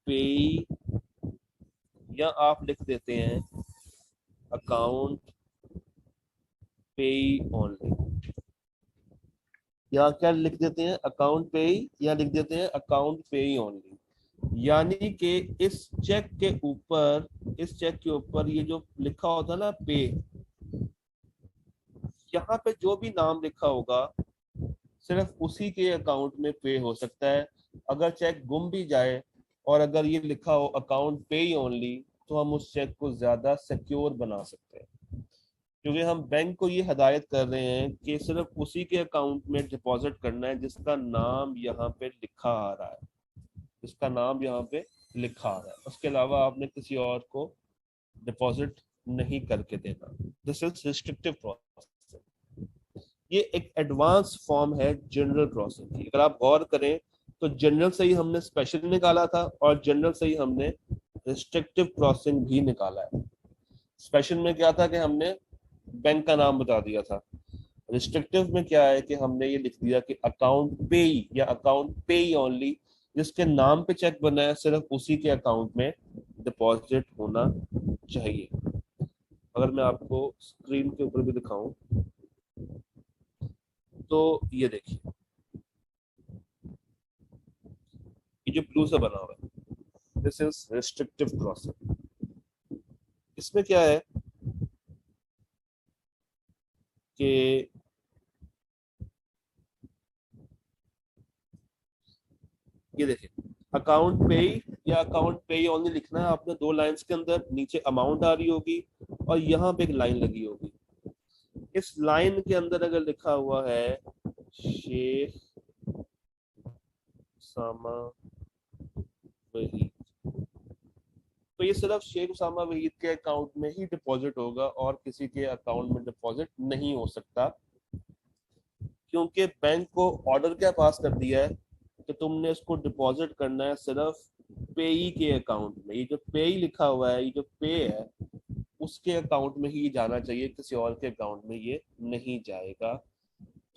पे, या आप लिख देते हैं अकाउंट पे ओनली, या क्या लिख देते हैं अकाउंट पे, या लिख देते हैं अकाउंट पे ओनली। यानी कि इस चेक के ऊपर, इस चेक के ऊपर ये जो लिखा होता है ना पे, यहाँ पे जो भी नाम लिखा होगा सिर्फ उसी के अकाउंट में पे हो सकता है। अगर चेक गुम भी जाए और अगर ये लिखा हो अकाउंट पे ओनली, तो हम उस चेक को ज्यादा सिक्योर बना सकते हैं, क्योंकि हम बैंक को ये हदायत कर रहे हैं कि सिर्फ उसी के अकाउंट में डिपॉजिट करना है जिसका नाम यहाँ पे लिखा आ रहा है, जिसका नाम यहाँ पे लिखा आ रहा है। उसके अलावा आपने किसी और को डिपॉजिट नहीं करके देना। This is restrictive process. ये एक एडवांस फॉर्म है जनरल क्रॉसिंग की। अगर आप गौर करें तो जनरल से ही हमने स्पेशल निकाला था और जनरल से ही हमने रिस्ट्रिक्टिव क्रॉसिंग भी निकाला है। स्पेशल में क्या था कि हमने बैंक का नाम बता दिया था। रिस्ट्रिक्टिव में क्या है कि हमने ये लिख दिया कि अकाउंट पे या अकाउंट पे ओनली, जिसके नाम पे चेक बना है सिर्फ उसी के अकाउंट में डिपॉजिट होना चाहिए। अगर मैं आपको स्क्रीन के ऊपर भी दिखाऊं तो ये देखिए, ये जो ब्लू से बना हुआ है दिस इज रिस्ट्रिक्टिव क्रॉसिंग। इसमें क्या है कि ये देखिए, अकाउंट पे या अकाउंट पे ओनली लिखना है आपने दो लाइंस के अंदर। नीचे अमाउंट आ रही होगी और यहाँ पे एक लाइन लगी होगी। इस लाइन के अंदर अगर लिखा हुआ है शेख उसामा वहीद, तो ये सिर्फ शेख उसामा वहीद के अकाउंट में ही डिपॉजिट होगा और किसी के अकाउंट में डिपॉजिट नहीं हो सकता, क्योंकि बैंक को ऑर्डर क्या पास कर दिया है कि तुमने इसको डिपॉजिट करना है सिर्फ पेई के अकाउंट में। ये जो पेई लिखा हुआ है, ये जो पे है, उसके अकाउंट में ही जाना चाहिए, किसी और के अकाउंट में ये नहीं जाएगा।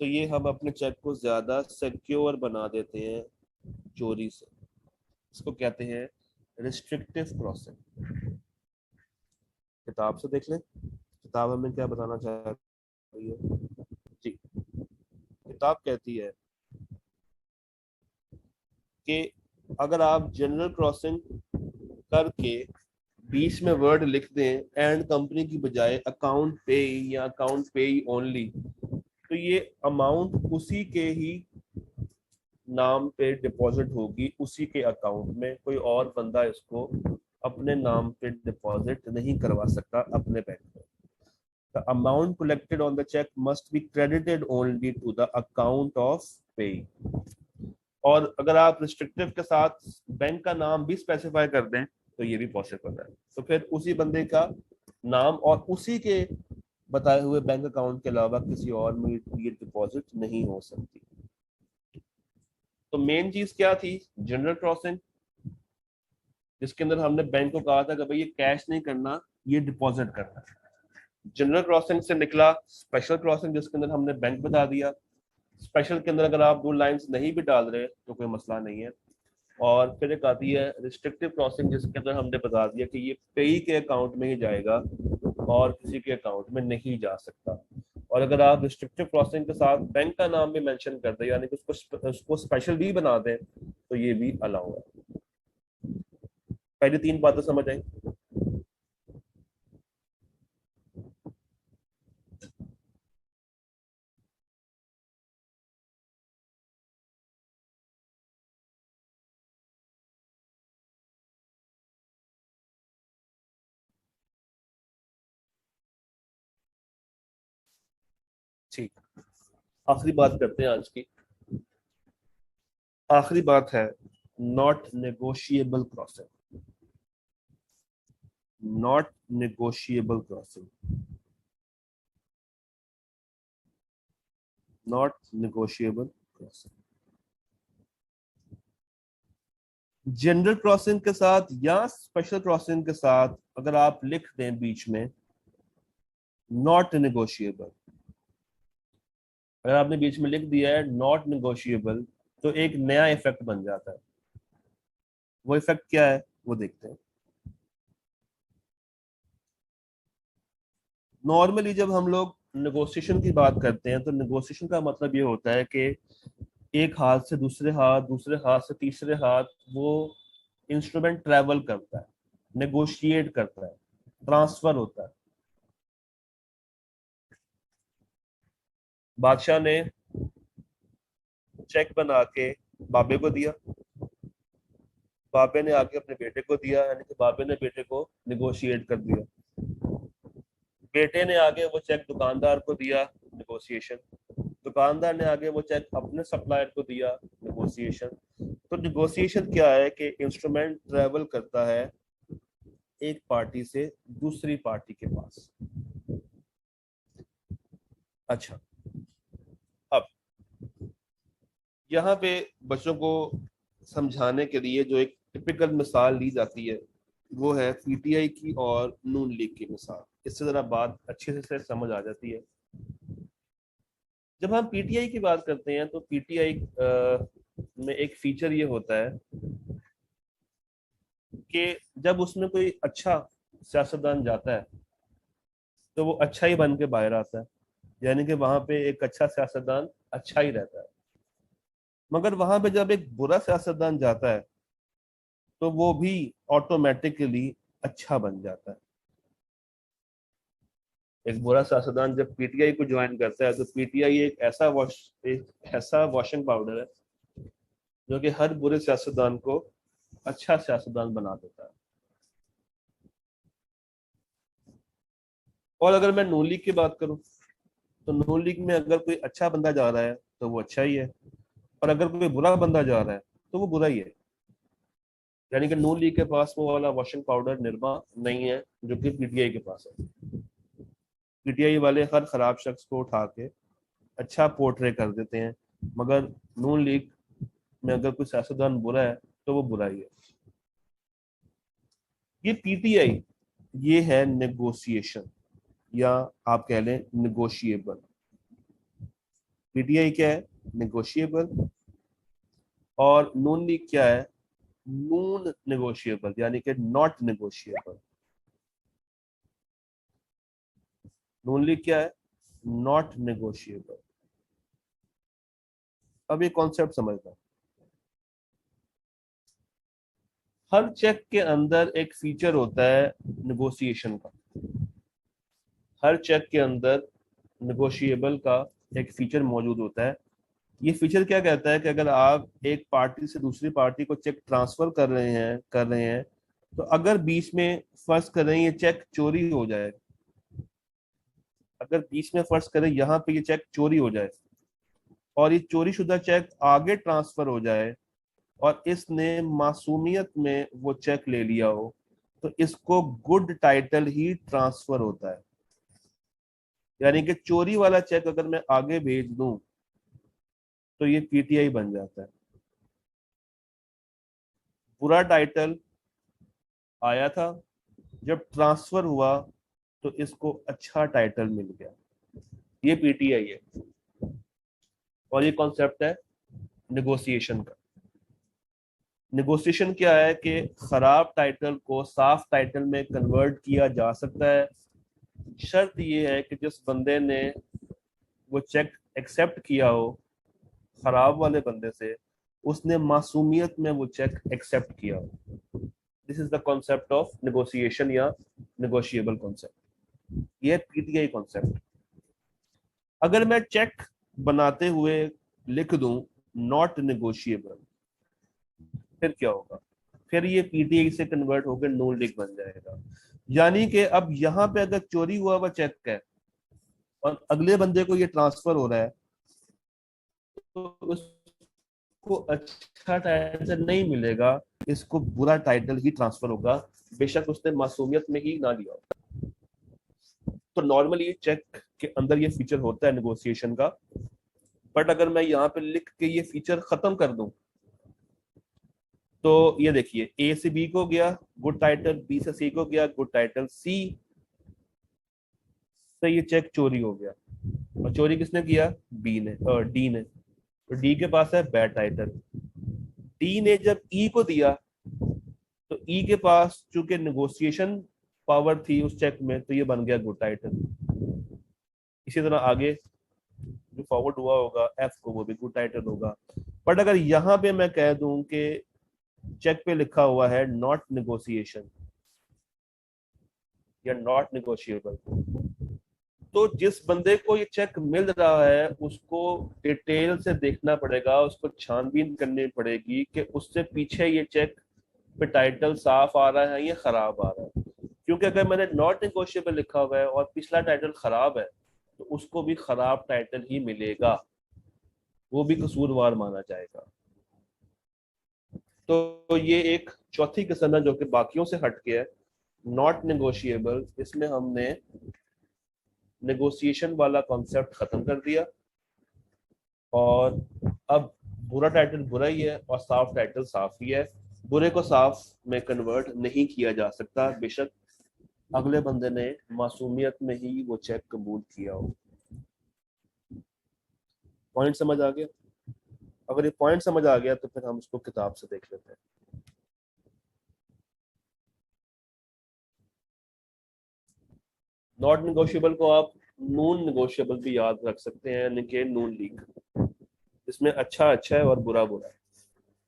तो ये हम अपने चेक को ज्यादा सिक्योर बना देते हैं चोरी से। इसको कहते हैं रिस्ट्रिक्टिव क्रॉसिंग। किताब से देख लें, किताब हमें क्या बताना चाह रही है जी। किताब कहती है कि अगर आप जनरल क्रॉसिंग करके बीच में वर्ड लिख दें एंड कंपनी की बजाय अकाउंट पे या अकाउंट पे ओनली, तो ये अमाउंट उसी के ही नाम पे डिपॉजिट होगी, उसी के अकाउंट में। कोई और बंदा इसको अपने नाम पे डिपॉजिट नहीं करवा सकता अपने बैंक में। The amount collected on the cheque must be credited only to the account of payee. और अगर आप रिस्ट्रिक्टिव के साथ बैंक का नाम भी स्पेसिफाई कर दें तो ये भी पॉसिबल है। तो फिर उसी बंदे का नाम और उसी के बताए हुए बैंक अकाउंट के अलावा किसी और में ये डिपॉजिट नहीं हो सकती। तो मेन चीज क्या थी? जनरल क्रॉसिंग, जिसके अंदर हमने बैंक को कहा था कि भाई ये कैश नहीं करना, ये डिपॉजिट करना है। जनरल क्रॉसिंग से निकला स्पेशल क्रॉसिंग, जिसके अंदर हमने बैंक बता दिया। स्पेशल के अंदर अगर आप दो लाइंस नहीं भी डाल रहे तो कोई मसला नहीं है। और फिर एक आती है रिस्ट्रिक्टिव क्रॉसिंग, जिसके अंदर हमने बता दिया कि ये पेई के अकाउंट में ही जाएगा और किसी के अकाउंट में नहीं जा सकता। और अगर आप रिस्ट्रिक्टिव क्रॉसिंग के साथ बैंक का नाम भी मेंशन कर दें, यानी कि उसको स्पेशल भी बना दें, तो ये भी अलाउ है। पहली तीन बातें समझ आई? ठीक, आखिरी बात करते हैं आज की। आखिरी बात है not negotiable crossing. Not negotiable crossing, not negotiable crossing. General crossing के साथ या स्पेशल क्रॉसिंग के साथ अगर आप लिख दें बीच में नॉट नेगोशिएबल, अगर आपने बीच में लिख दिया है नॉट नेगोशिएबल, तो एक नया इफेक्ट बन जाता है। वो इफेक्ट क्या है वो देखते हैं। नॉर्मली जब हम लोग नेगोशिएशन की बात करते हैं तो नेगोशिएशन का मतलब ये होता है कि एक हाथ से दूसरे हाथ, दूसरे हाथ से तीसरे हाथ, वो इंस्ट्रूमेंट ट्रेवल करता है, नेगोशिएट करता है, ट्रांसफर होता है। बादशाह ने चेक बना के बाबे को दिया, बाबे ने आके अपने बेटे को दिया, यानी कि बाबे ने बेटे को निगोशिएट कर दिया। बेटे ने आगे वो चेक दुकानदार को दिया, निगोशिएशन। दुकानदार ने आगे वो चेक अपने सप्लायर को दिया, निगोशिएशन। तो निगोशिएशन क्या है कि इंस्ट्रूमेंट ट्रेवल करता है एक पार्टी से दूसरी पार्टी के पास। अच्छा, अब यहाँ पे बच्चों को समझाने के लिए जो एक टिपिकल मिसाल ली जाती है वो है पीटीआई की और नून लीग की मिसाल। इससे जरा बात अच्छे से समझ आ जाती है। जब हम पीटीआई की बात करते हैं तो पीटीआई में एक फीचर ये होता है कि जब उसमें कोई अच्छा सियासतदान जाता है तो वो अच्छा ही बन के बाहर आता है, यानी कि वहां पे एक अच्छा सियासतदान अच्छा ही रहता है। मगर वहां पे जब एक बुरा सियासतदान जाता है तो वो भी ऑटोमेटिकली अच्छा बन जाता है। एक बुरा सियासतदान जब पीटीआई को ज्वाइन करता है तो पीटीआई एक ऐसा वॉशिंग पाउडर है जो कि हर बुरे सियासतदान को अच्छा सियासतदान बना देता है। और अगर मैं नून लीग की बात करूं तो नून लीग में अगर कोई अच्छा बंदा जा रहा है तो वो अच्छा ही है, और अगर कोई बुरा बंदा जा रहा है तो वो बुरा ही है। यानी कि नून लीग के पास वो वाला वॉशिंग पाउडर निरमा नहीं है जो कि पीटीआई के पास है। पीटीआई वाले हर खराब शख्स को उठा के अच्छा पोर्ट्रे कर देते हैं, मगर नून लीग में अगर कोई सियासतदान बुरा है तो वो बुरा ही है। ये पीटीआई ये है नेगोशिएशन, या आप कह लें निगोशिएबल। पीटीआई क्या है? निगोशिएबल। और नून लीग क्या है? नून नेगोशिएबल, यानी कि नॉट नेगोशिएबल। नून लीग क्या है? Not negotiable. अब ये कॉन्सेप्ट समझना। हर चेक के अंदर एक फीचर होता है निगोशिएशन का। हर चेक के अंदर निगोशिएबल का एक फीचर मौजूद होता है। ये फीचर क्या कहता है कि अगर आप एक पार्टी से दूसरी पार्टी को चेक ट्रांसफर कर रहे हैं तो अगर बीच में फर्ज करें ये चेक चोरी हो जाए, अगर बीच में फर्ज करें यहाँ पे ये चेक चोरी हो जाए और ये चोरी शुदा चेक आगे ट्रांसफर हो जाए और इसने मासूमियत में वो चेक ले लिया हो तो इसको गुड टाइटल ही ट्रांसफर होता है। यानी कि चोरी वाला चेक अगर मैं आगे भेज दूं तो ये पीटीआई बन जाता है। बुरा टाइटल आया था, जब ट्रांसफर हुआ तो इसको अच्छा टाइटल मिल गया। ये पीटीआई है। और ये कॉन्सेप्ट है निगोशिएशन का। निगोशिएशन क्या है कि खराब टाइटल को साफ टाइटल में कन्वर्ट किया जा सकता है। शर्त ये है कि जिस बंदे ने वो चेक एक्सेप्ट किया हो खराब वाले बंदे से, उसने मासूमियत में वो चेक एक्सेप्ट किया हो। This is the concept of negotiation या निगोशिएबल कॉन्सेप्ट। ये पीटीआई कॉन्सेप्ट। अगर मैं चेक बनाते हुए लिख दूं नॉट निगोशिएबल, फिर क्या होगा? फिर ये पीटीआई से कन्वर्ट होकर नून लीग बन जाएगा। यानी कि अब यहाँ पे अगर चोरी हुआ हुआ चेक है और अगले बंदे को ये ट्रांसफर हो रहा है तो उसको अच्छा टाइटल नहीं मिलेगा, इसको बुरा टाइटल ही ट्रांसफर होगा, बेशक उसने मासूमियत में ही ना लिया हो। तो नॉर्मली चेक के अंदर ये फीचर होता है नेगोशिएशन का। बट अगर मैं यहाँ पे लिख के ये फीचर खत्म कर दूं तो ये देखिए, ए से बी को गया गुड टाइटल, बी से सी को गया गुड टाइटल, सी से ये चेक चोरी हो गया। और चोरी किसने किया? बी ने और डी ने। तो डी के पास है बैड टाइटल। डी ने जब ई को दिया तो ई के पास चूंकि नेगोशिएशन पावर थी उस चेक में तो ये बन गया गुड टाइटल। इसी तरह आगे जो फॉरवर्ड हुआ होगा एफ को, वो भी गुड टाइटल होगा। बट अगर यहाँ पे मैं कह दूं कि चेक पे लिखा हुआ है नॉट नेगोशिएशन या नॉट नेगोशिएबल, तो जिस बंदे को ये चेक मिल रहा है उसको डिटेल से देखना पड़ेगा, उसको छानबीन करनी पड़ेगी कि उससे पीछे ये चेक पे टाइटल साफ आ रहा है या खराब आ रहा है। क्योंकि अगर मैंने नॉट नेगोशिएबल लिखा हुआ है और पिछला टाइटल खराब है तो उसको भी खराब टाइटल ही मिलेगा, वो भी कसूरवार माना जाएगा। तो ये एक चौथी किस्म है जो कि बाकियों से हटके है, नॉट नेगोशिएबल। इसमें हमने नेगोशिएशन वाला कॉन्सेप्ट खत्म कर दिया और अब बुरा टाइटल बुरा ही है और साफ टाइटल साफ ही है। बुरे को साफ में कन्वर्ट नहीं किया जा सकता, बेशक अगले बंदे ने मासूमियत में ही वो चेक कबूल किया हो। पॉइंट समझ आ गया? अगर ये पॉइंट समझ आ गया तो फिर हम उसको किताब से देख लेते हैं। नॉट निगोशिएबल को आप नून निगोशिएबल भी याद रख सकते हैं, यानी कि नून लीग। इसमें अच्छा अच्छा है और बुरा बुरा है।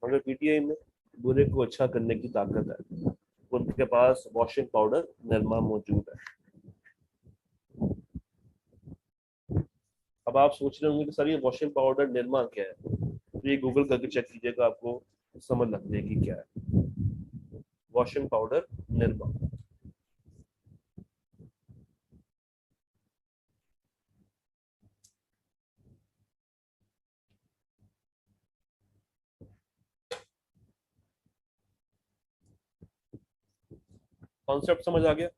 मगर पीटीआई में बुरे को अच्छा करने की ताकत है, उनके पास वॉशिंग पाउडर निरमा मौजूद है। अब आप सोच रहे होंगे कि सर ये वॉशिंग पाउडर निरमा क्या है, तो ये गूगल करके चेक कीजिएगा, आपको समझ लग जाएगी क्या है वॉशिंग पाउडर निरमा। कॉन्सेप्ट समझ आ गया?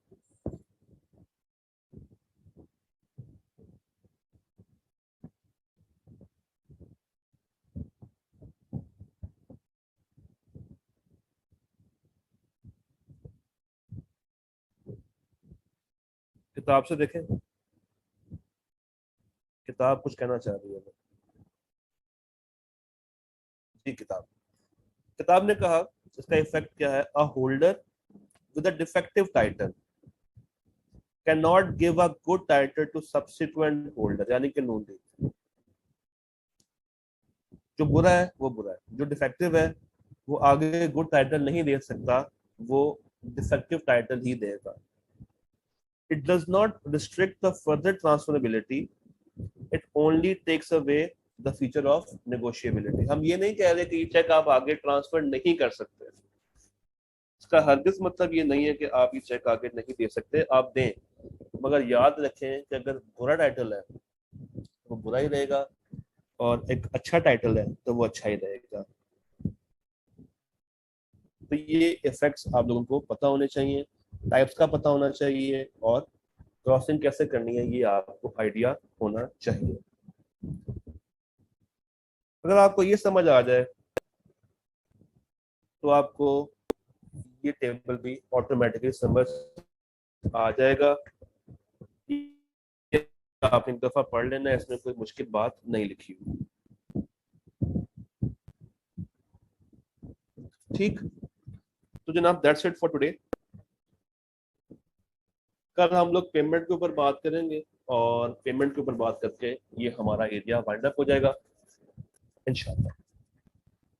किताब से देखें, किताब कुछ कहना चाह रही है। जी, किताब किताब ने कहा इसका इफेक्ट क्या है। A holder with a defective title can not give a good title to subsequent holder, यानी कि नून लीग। जो बुरा है वो बुरा है, जो डिफेक्टिव है वो आगे गुड टाइटल नहीं दे सकता, वो डिफेक्टिव टाइटल ही देगा। It does not restrict the further transferability, it only takes away the feature of negotiability. हम ये नहीं कह रहे कि ये चेक आप आगे ट्रांसफर नहीं कर सकते, इसका हरगिज मतलब ये नहीं है कि आप ये चेक आगे नहीं दे सकते, आप दें। मगर याद रखें कि अगर बुरा टाइटल है वो बुरा ही रहेगा और एक अच्छा टाइटल है तो वो अच्छा ही रहेगा। तो ये इफेक्ट्स आप लोगों को पता होने चाहिए, टाइप्स का पता होना चाहिए और क्रॉसिंग कैसे करनी है ये आपको आइडिया होना चाहिए। अगर आपको ये समझ आ जाए तो आपको ये टेबल भी ऑटोमेटिकली समझ आ जाएगा। ये आप एक दफा पढ़ लेना, इसमें कोई मुश्किल बात नहीं लिखी हुई। ठीक, तो जनाब दैट्स इट फॉर टुडे। कल हम लोग पेमेंट के ऊपर बात करेंगे और पेमेंट के ऊपर बात करके ये हमारा एरिया वाइंड अप हो जाएगा इंशाल्लाह।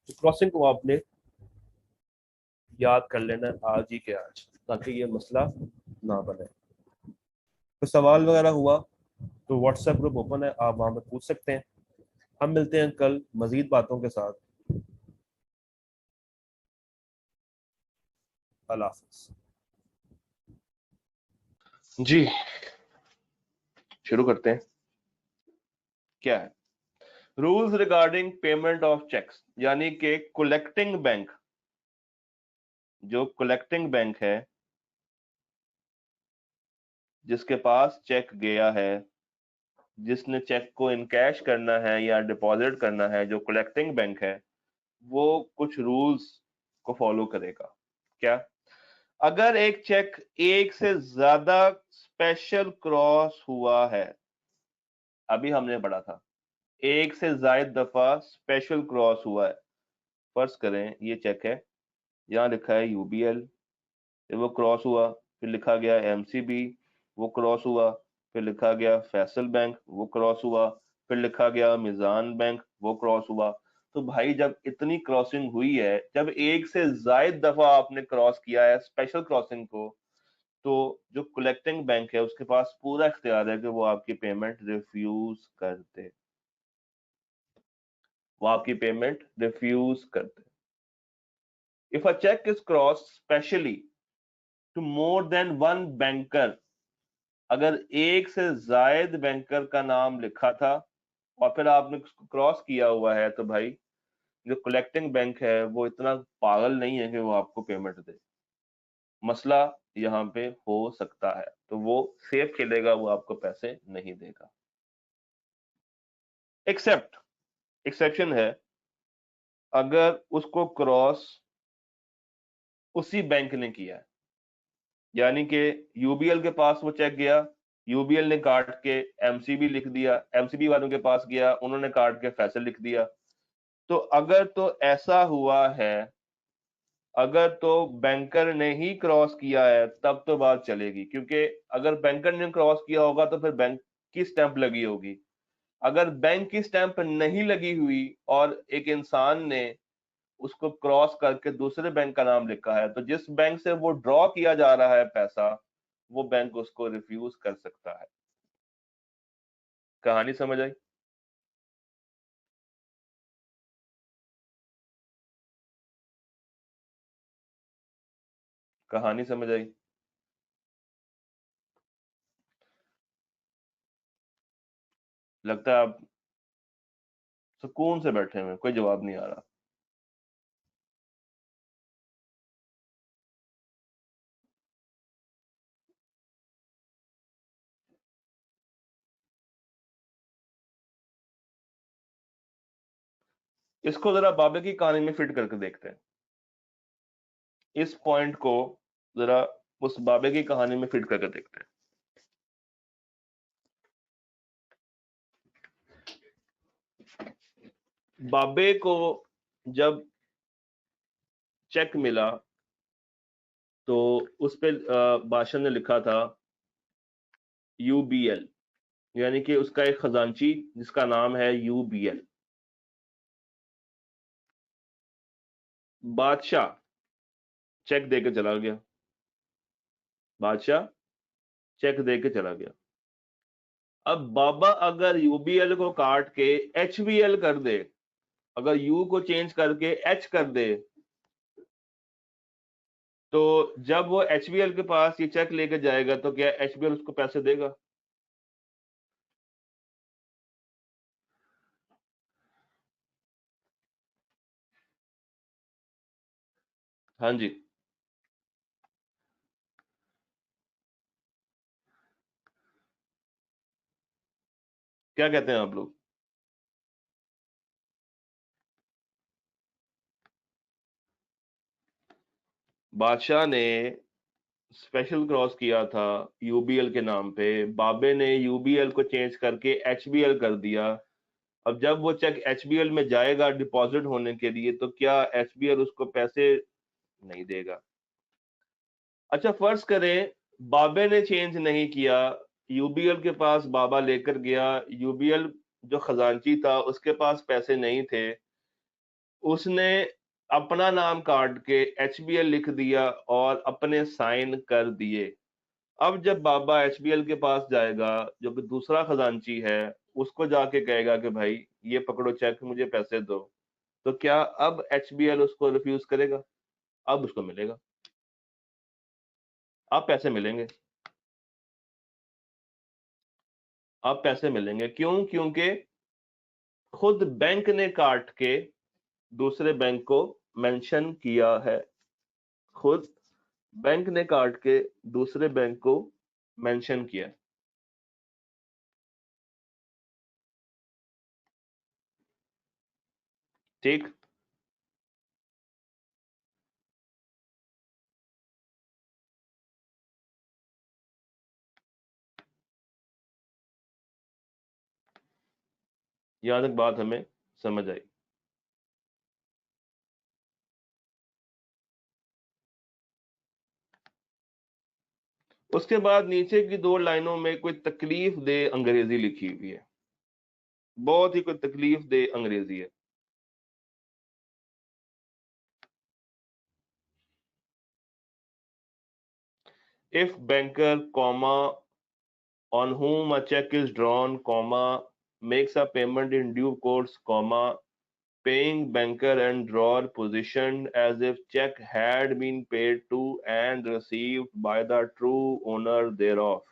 तो क्रॉसिंग को आपने याद कर लेना आज ही के आज, ताकि ये मसला ना बने। तो सवाल वगैरह हुआ तो व्हाट्सएप ग्रुप ओपन है, आप वहां पर पूछ सकते हैं। हम मिलते हैं कल मजीद बातों के साथ। अल्लाह हाफिज। जी, शुरू करते हैं। क्या है rules regarding payment of cheques, यानी कि कलेक्टिंग बैंक, जो कलेक्टिंग बैंक है जिसके पास चेक गया है, जिसने चेक को इनकैश करना है या डिपॉजिट करना है, जो कलेक्टिंग बैंक है वो कुछ रूल्स को फॉलो करेगा। क्या? अगर एक चेक एक से ज्यादा स्पेशल क्रॉस हुआ है, अभी हमने पढ़ा था एक से ज्यादा दफा स्पेशल क्रॉस हुआ है। फर्ज करें ये चेक है, यहाँ लिखा है यूबीएल, फिर वो क्रॉस हुआ, फिर लिखा गया एमसीबी, वो क्रॉस हुआ, फिर लिखा गया फैसल बैंक, वो क्रॉस हुआ, फिर लिखा गया मिजान बैंक, वो क्रॉस हुआ। तो भाई जब इतनी क्रॉसिंग हुई है, जब एक से ज्यादा दफा आपने क्रॉस किया है स्पेशल क्रॉसिंग को, तो जो कलेक्टिंग बैंक है उसके पास पूरा इख्तियार है कि वो आपकी पेमेंट रिफ्यूज कर दे, वो आपकी पेमेंट रिफ्यूज कर दे। If a cheque is cross specially to more than one banker, अगर एक से जायद बैंकर का नाम लिखा था और फिर आपने क्रॉस किया हुआ है, तो भाई जो कलेक्टिंग बैंक है वो इतना पागल नहीं है कि वो आपको पेमेंट दे। मसला यहाँ पे हो सकता है, तो वो सेफ खेलेगा, वो आपको पैसे नहीं देगा। एक्सेप्ट, एक्सेप्शन है, अगर उसको क्रॉस उसी बैंक ने किया है, यानी कि यूबीएल के पास वो चेक गया, यूबीएल ने काट के एमसीबी लिख दिया, एमसीबी वालों के पास गया, उन्होंने काट के फैसल लिख दिया। तो अगर तो ऐसा हुआ है, अगर तो बैंकर ने ही क्रॉस किया है तब तो बात चलेगी, क्योंकि अगर बैंकर ने क्रॉस किया होगा तो फिर बैंक की स्टैंप लगी होगी। अगर बैंक की स्टैंप नहीं लगी हुई और एक इंसान ने उसको क्रॉस करके दूसरे बैंक का नाम लिखा है, तो जिस बैंक से वो ड्रॉ किया जा रहा है पैसा, वो बैंक उसको रिफ्यूज कर सकता है। कहानी समझ आई? कहानी समझ आई? लगता है आप सुकून से बैठे हुए, कोई जवाब नहीं आ रहा। इसको जरा बाबे की कहानी में फिट करके देखते हैं, इस पॉइंट को जरा उस बाबे की कहानी में फिट करके देखते हैं। बाबे को जब चेक मिला तो उस पे बादशाह ने लिखा था यूबीएल, यानी कि उसका एक खजांची जिसका नाम है यूबीएल। बादशाह चेक दे के चला गया, बादशाह चेक दे के चला गया। अब बाबा अगर यूबीएल को काट के एचबीएल कर दे, अगर यू को चेंज करके एच कर दे, तो जब वो एचबीएल के पास ये चेक लेके जाएगा तो क्या एचबीएल उसको पैसे देगा? हाँ जी, क्या कहते हैं आप लोग? बादशाह ने स्पेशल क्रॉस किया था यूबीएल के नाम पे, बाबे ने यूबीएल को चेंज करके एचबीएल कर दिया। अब जब वो चेक एचबीएल में जाएगा डिपॉजिट होने के लिए, तो क्या एचबीएल उसको पैसे नहीं देगा? अच्छा, फर्ज करें बाबे ने चेंज नहीं किया, यूबीएल के पास बाबा लेकर गया, यूबीएल जो खजांची था उसके पास पैसे नहीं थे, उसने अपना नाम काट के एचबीएल लिख दिया और अपने साइन कर दिए। अब जब बाबा एचबीएल के पास जाएगा, जो कि दूसरा खजांची है, उसको जाके कहेगा कि भाई ये पकड़ो चेक, मुझे पैसे दो, तो क्या अब एचबीएल उसको रिफ्यूज करेगा? अब उसको मिलेगा, अब पैसे मिलेंगे, अब पैसे मिलेंगे। क्यों? क्योंकि खुद बैंक ने काट के दूसरे बैंक को मेंशन किया है, खुद बैंक ने काट के दूसरे बैंक को मेंशन किया है। ठीक। यहां तक बात हमें समझ आई। उसके बाद नीचे की दो लाइनों में कोई तकलीफ दे अंग्रेजी लिखी हुई है, बहुत ही कोई तकलीफ दे अंग्रेजी है। if banker, comma, on whom a check is drawn, comma, makes a payment in due course, comma, paying banker and drawer positioned as if check had been paid to and received by the true owner thereof.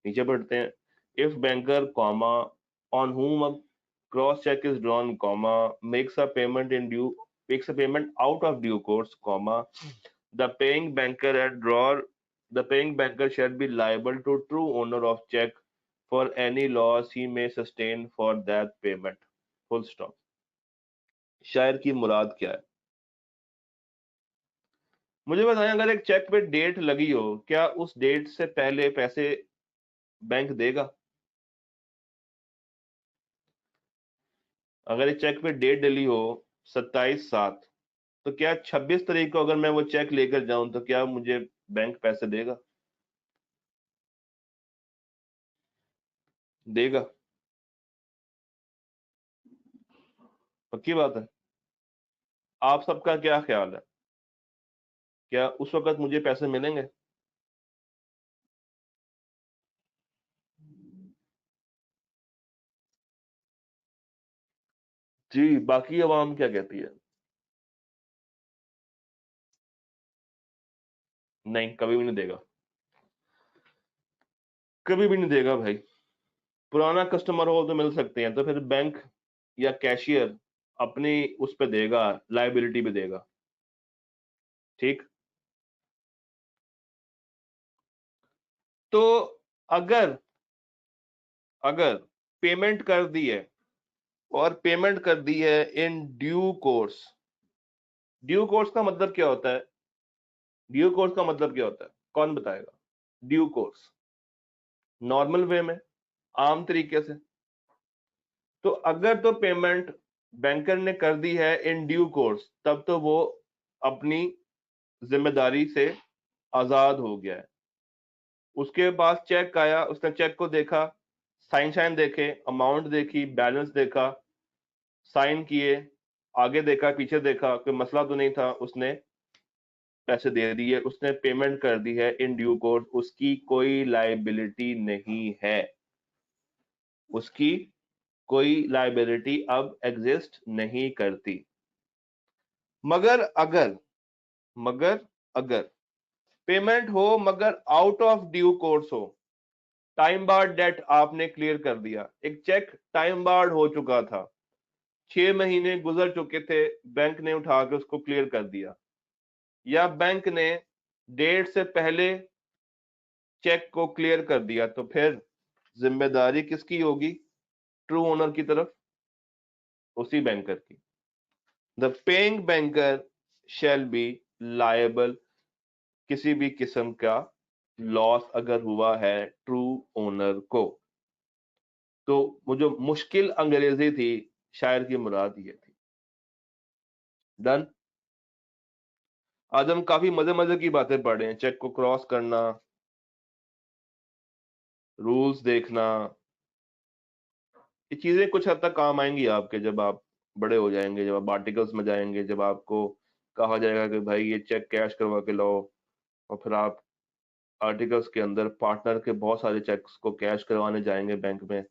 नीचे पढ़ते हैं, if banker, comma, on whom a cross check is drawn, comma, makes a payment in due makes a payment out of due course, comma, the paying banker and drawer the paying banker shall be liable to true owner of check for any loss he may sustain for that payment. Full stop. शायर की मुराद क्या है? मुझे बताएं, अगर एक check पे date लगी हो, क्या उस डेट से पहले पैसे बैंक देगा? अगर एक चेक पे डेट डली हो 27/7, तो क्या 26 तारीख को अगर मैं वो चेक लेकर जाऊं तो क्या मुझे बैंक पैसे देगा? देगा। पक्की बात है। आप सबका क्या ख्याल है? क्या उस वक्त मुझे पैसे मिलेंगे? जी, बाकी अवाम क्या कहती है? नहीं, कभी भी नहीं देगा। कभी भी नहीं देगा भाई। पुराना कस्टमर हो तो मिल सकते हैं, तो फिर बैंक या कैशियर अपनी उस पे देगा, लाइबिलिटी पे देगा। ठीक। तो अगर अगर पेमेंट कर दी है, और पेमेंट कर दी है in due course. Due course का मतलब क्या होता है? ड्यू कोर्स का मतलब क्या होता है? कौन बताएगा? ड्यू कोर्स नॉर्मल वे में, आम तरीके से। तो अगर तो पेमेंट बैंकर ने कर दी है इन ड्यू कोर्स, तब तो वो अपनी जिम्मेदारी से आजाद हो गया है। उसके पास चेक आया, उसने चेक को देखा, साइन शाइन देखे, अमाउंट देखी, बैलेंस देखा, साइन किए, आगे देखा, पीछे देखा, कोई मसला तो नहीं था, उसने पैसे दे दिए, उसने पेमेंट कर दी है इन ड्यू कोर्स, उसकी कोई लाइबिलिटी नहीं है। उसकी कोई लाइबिलिटी अब एग्जिस्ट नहीं करती। मगर अगर मगर अगर पेमेंट हो मगर आउट ऑफ ड्यू कोर्स हो, टाइम बार्ड डेट आपने क्लियर कर दिया, एक चेक टाइम बार्ड हो चुका था, 6 महीने गुजर चुके थे, बैंक ने उठा के उसको क्लियर कर दिया, या बैंक ने डेट से पहले चेक को क्लियर कर दिया, तो फिर जिम्मेदारी किसकी होगी ट्रू ओनर की तरफ? उसी बैंकर की। The paying banker shall be liable, किसी भी किस्म का लॉस अगर हुआ है ट्रू ओनर को। तो वो जो मुश्किल अंग्रेजी थी, शायर की मुराद ये थी। डन। आज हम काफी मजे मजे की बातें पढ़ रहे हैं, चेक को क्रॉस करना, रूल्स देखना। ये चीजें कुछ हद तक काम आएंगी आपके, जब आप बड़े हो जाएंगे, जब आप आर्टिकल्स में जाएंगे, जब आपको कहा जाएगा कि भाई ये चेक कैश करवा के लाओ, और फिर आप आर्टिकल्स के अंदर पार्टनर के बहुत सारे चेक्स को कैश करवाने जाएंगे बैंक में,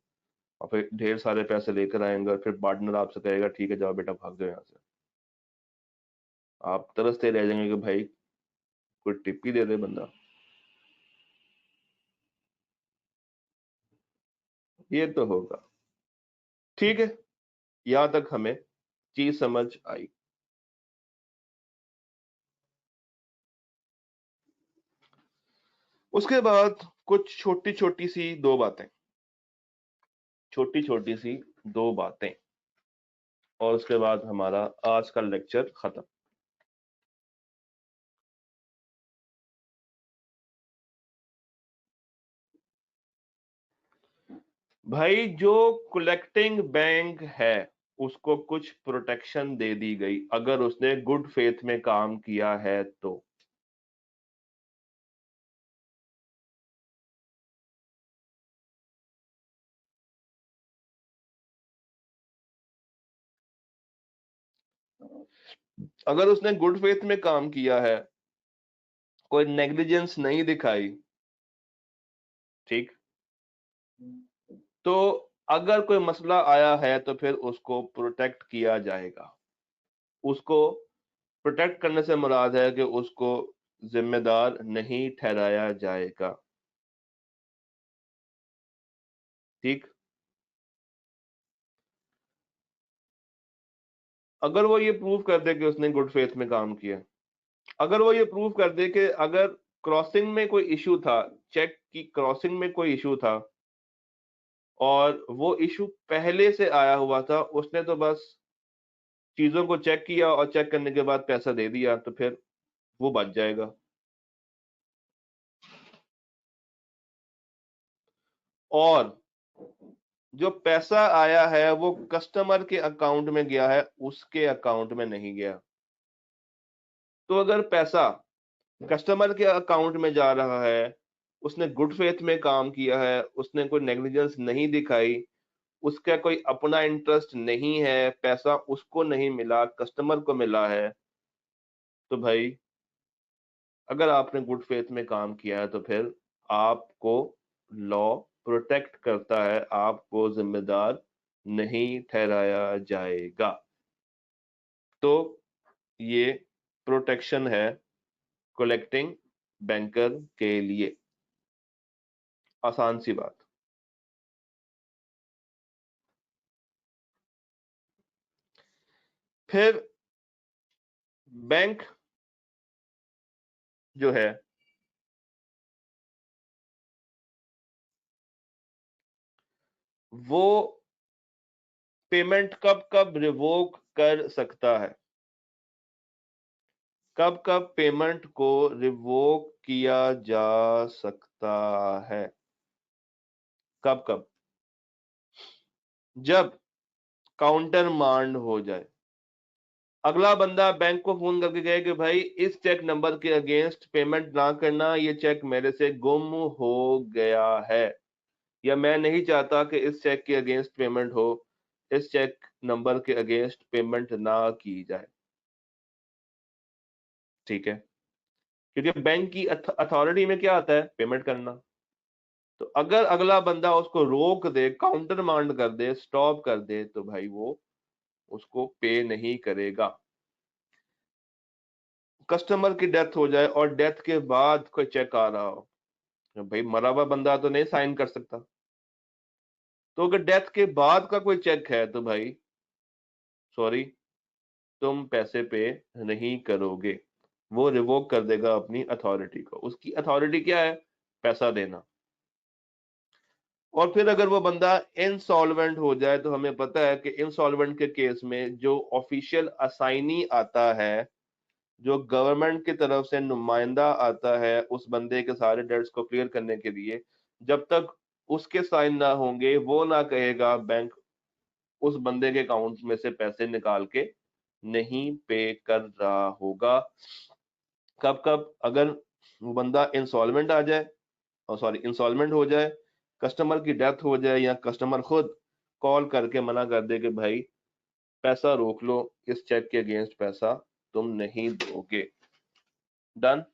और फिर ढेर सारे पैसे लेकर आएंगे, और फिर पार्टनर आपसे कहेगा ठीक है जाओ बेटा भाग जाओ यहाँ से। आप तरसते रह जाएंगे कि भाई कोई टिप ही दे दे बंदा। ये तो होगा। ठीक है, यहाँ तक हमें चीज समझ आई। उसके बाद कुछ छोटी छोटी सी दो बातें, छोटी छोटी सी दो बातें, और उसके बाद हमारा आज का लेक्चर खत्म। भाई जो कलेक्टिंग बैंक है, उसको कुछ प्रोटेक्शन दे दी गई अगर उसने गुड फेथ में काम किया है तो। अगर उसने गुड फेथ में काम किया है, कोई नेग्लिजेंस नहीं दिखाई, ठीक, तो अगर कोई मसला आया है तो फिर उसको प्रोटेक्ट किया जाएगा। उसको प्रोटेक्ट करने से मुराद है कि उसको जिम्मेदार नहीं ठहराया जाएगा, ठीक। अगर वो ये प्रूव कर दे कि उसने गुड फेथ में काम किया, अगर वो ये प्रूव कर दे कि अगर क्रॉसिंग में कोई इशू था, चेक की क्रॉसिंग में कोई इशू था और वो इशू पहले से आया हुआ था, उसने तो बस चीजों को चेक किया और चेक करने के बाद पैसा दे दिया, तो फिर वो बच जाएगा। और जो पैसा आया है वो कस्टमर के अकाउंट में गया है, उसके अकाउंट में नहीं गया। तो अगर पैसा कस्टमर के अकाउंट में जा रहा है, उसने गुड फेथ में काम किया है, उसने कोई नेग्लिजेंस नहीं दिखाई, उसका कोई अपना इंटरेस्ट नहीं है, पैसा उसको नहीं मिला, कस्टमर को मिला है, तो भाई अगर आपने गुड फेथ में काम किया है तो फिर आपको लॉ प्रोटेक्ट करता है, आपको जिम्मेदार नहीं ठहराया जाएगा। तो ये प्रोटेक्शन है कलेक्टिंग बैंकर के लिए। आसान सी बात। फिर बैंक जो है वो पेमेंट कब कब रिवोक कर सकता है, कब कब पेमेंट को रिवोक किया जा सकता है, कब कब? जब काउंटर मांड हो जाए, अगला बंदा बैंक को फोन करके कहे कि भाई इस चेक नंबर के अगेंस्ट पेमेंट ना करना, ये चेक मेरे से गुम हो गया है, या मैं नहीं चाहता कि इस चेक के अगेंस्ट पेमेंट हो, इस चेक नंबर के अगेंस्ट पेमेंट ना की जाए, ठीक है। क्योंकि बैंक की अथॉरिटी में क्या आता है, पेमेंट करना। तो अगर अगला बंदा उसको रोक दे, काउंटर मांड कर दे, स्टॉप कर दे, तो भाई वो उसको पे नहीं करेगा। कस्टमर की डेथ हो जाए और डेथ के बाद कोई चेक आ रहा हो, तो भाई मरा हुआ बंदा तो नहीं साइन कर सकता। तो अगर डेथ के बाद का कोई चेक है तो भाई सॉरी, तुम पैसे पे नहीं करोगे, वो रिवोक कर देगा अपनी अथॉरिटी को। उसकी अथॉरिटी क्या है, पैसा देना। और फिर अगर वो बंदा इंसॉल्वेंट हो जाए, तो हमें पता है कि इंसॉल्वेंट के केस में जो ऑफिशियल असाइनी आता है, जो गवर्नमेंट की तरफ से नुमाइंदा आता है उस बंदे के सारे डेट्स को क्लियर करने के लिए, जब तक उसके साइन ना होंगे वो ना कहेगा बैंक उस बंदे के अकाउंट में से पैसे निकाल के नहीं पे कर रहा होगा। कब कब, अगर वो बंदा इंसॉल्वेंट आ जाए, और सॉरी इंसॉल्वेंट हो जाए, कस्टमर की डेथ हो जाए, या कस्टमर खुद कॉल करके मना कर दे कि भाई पैसा रोक लो, इस चेक के अगेंस्ट पैसा तुम नहीं दोगे। डन।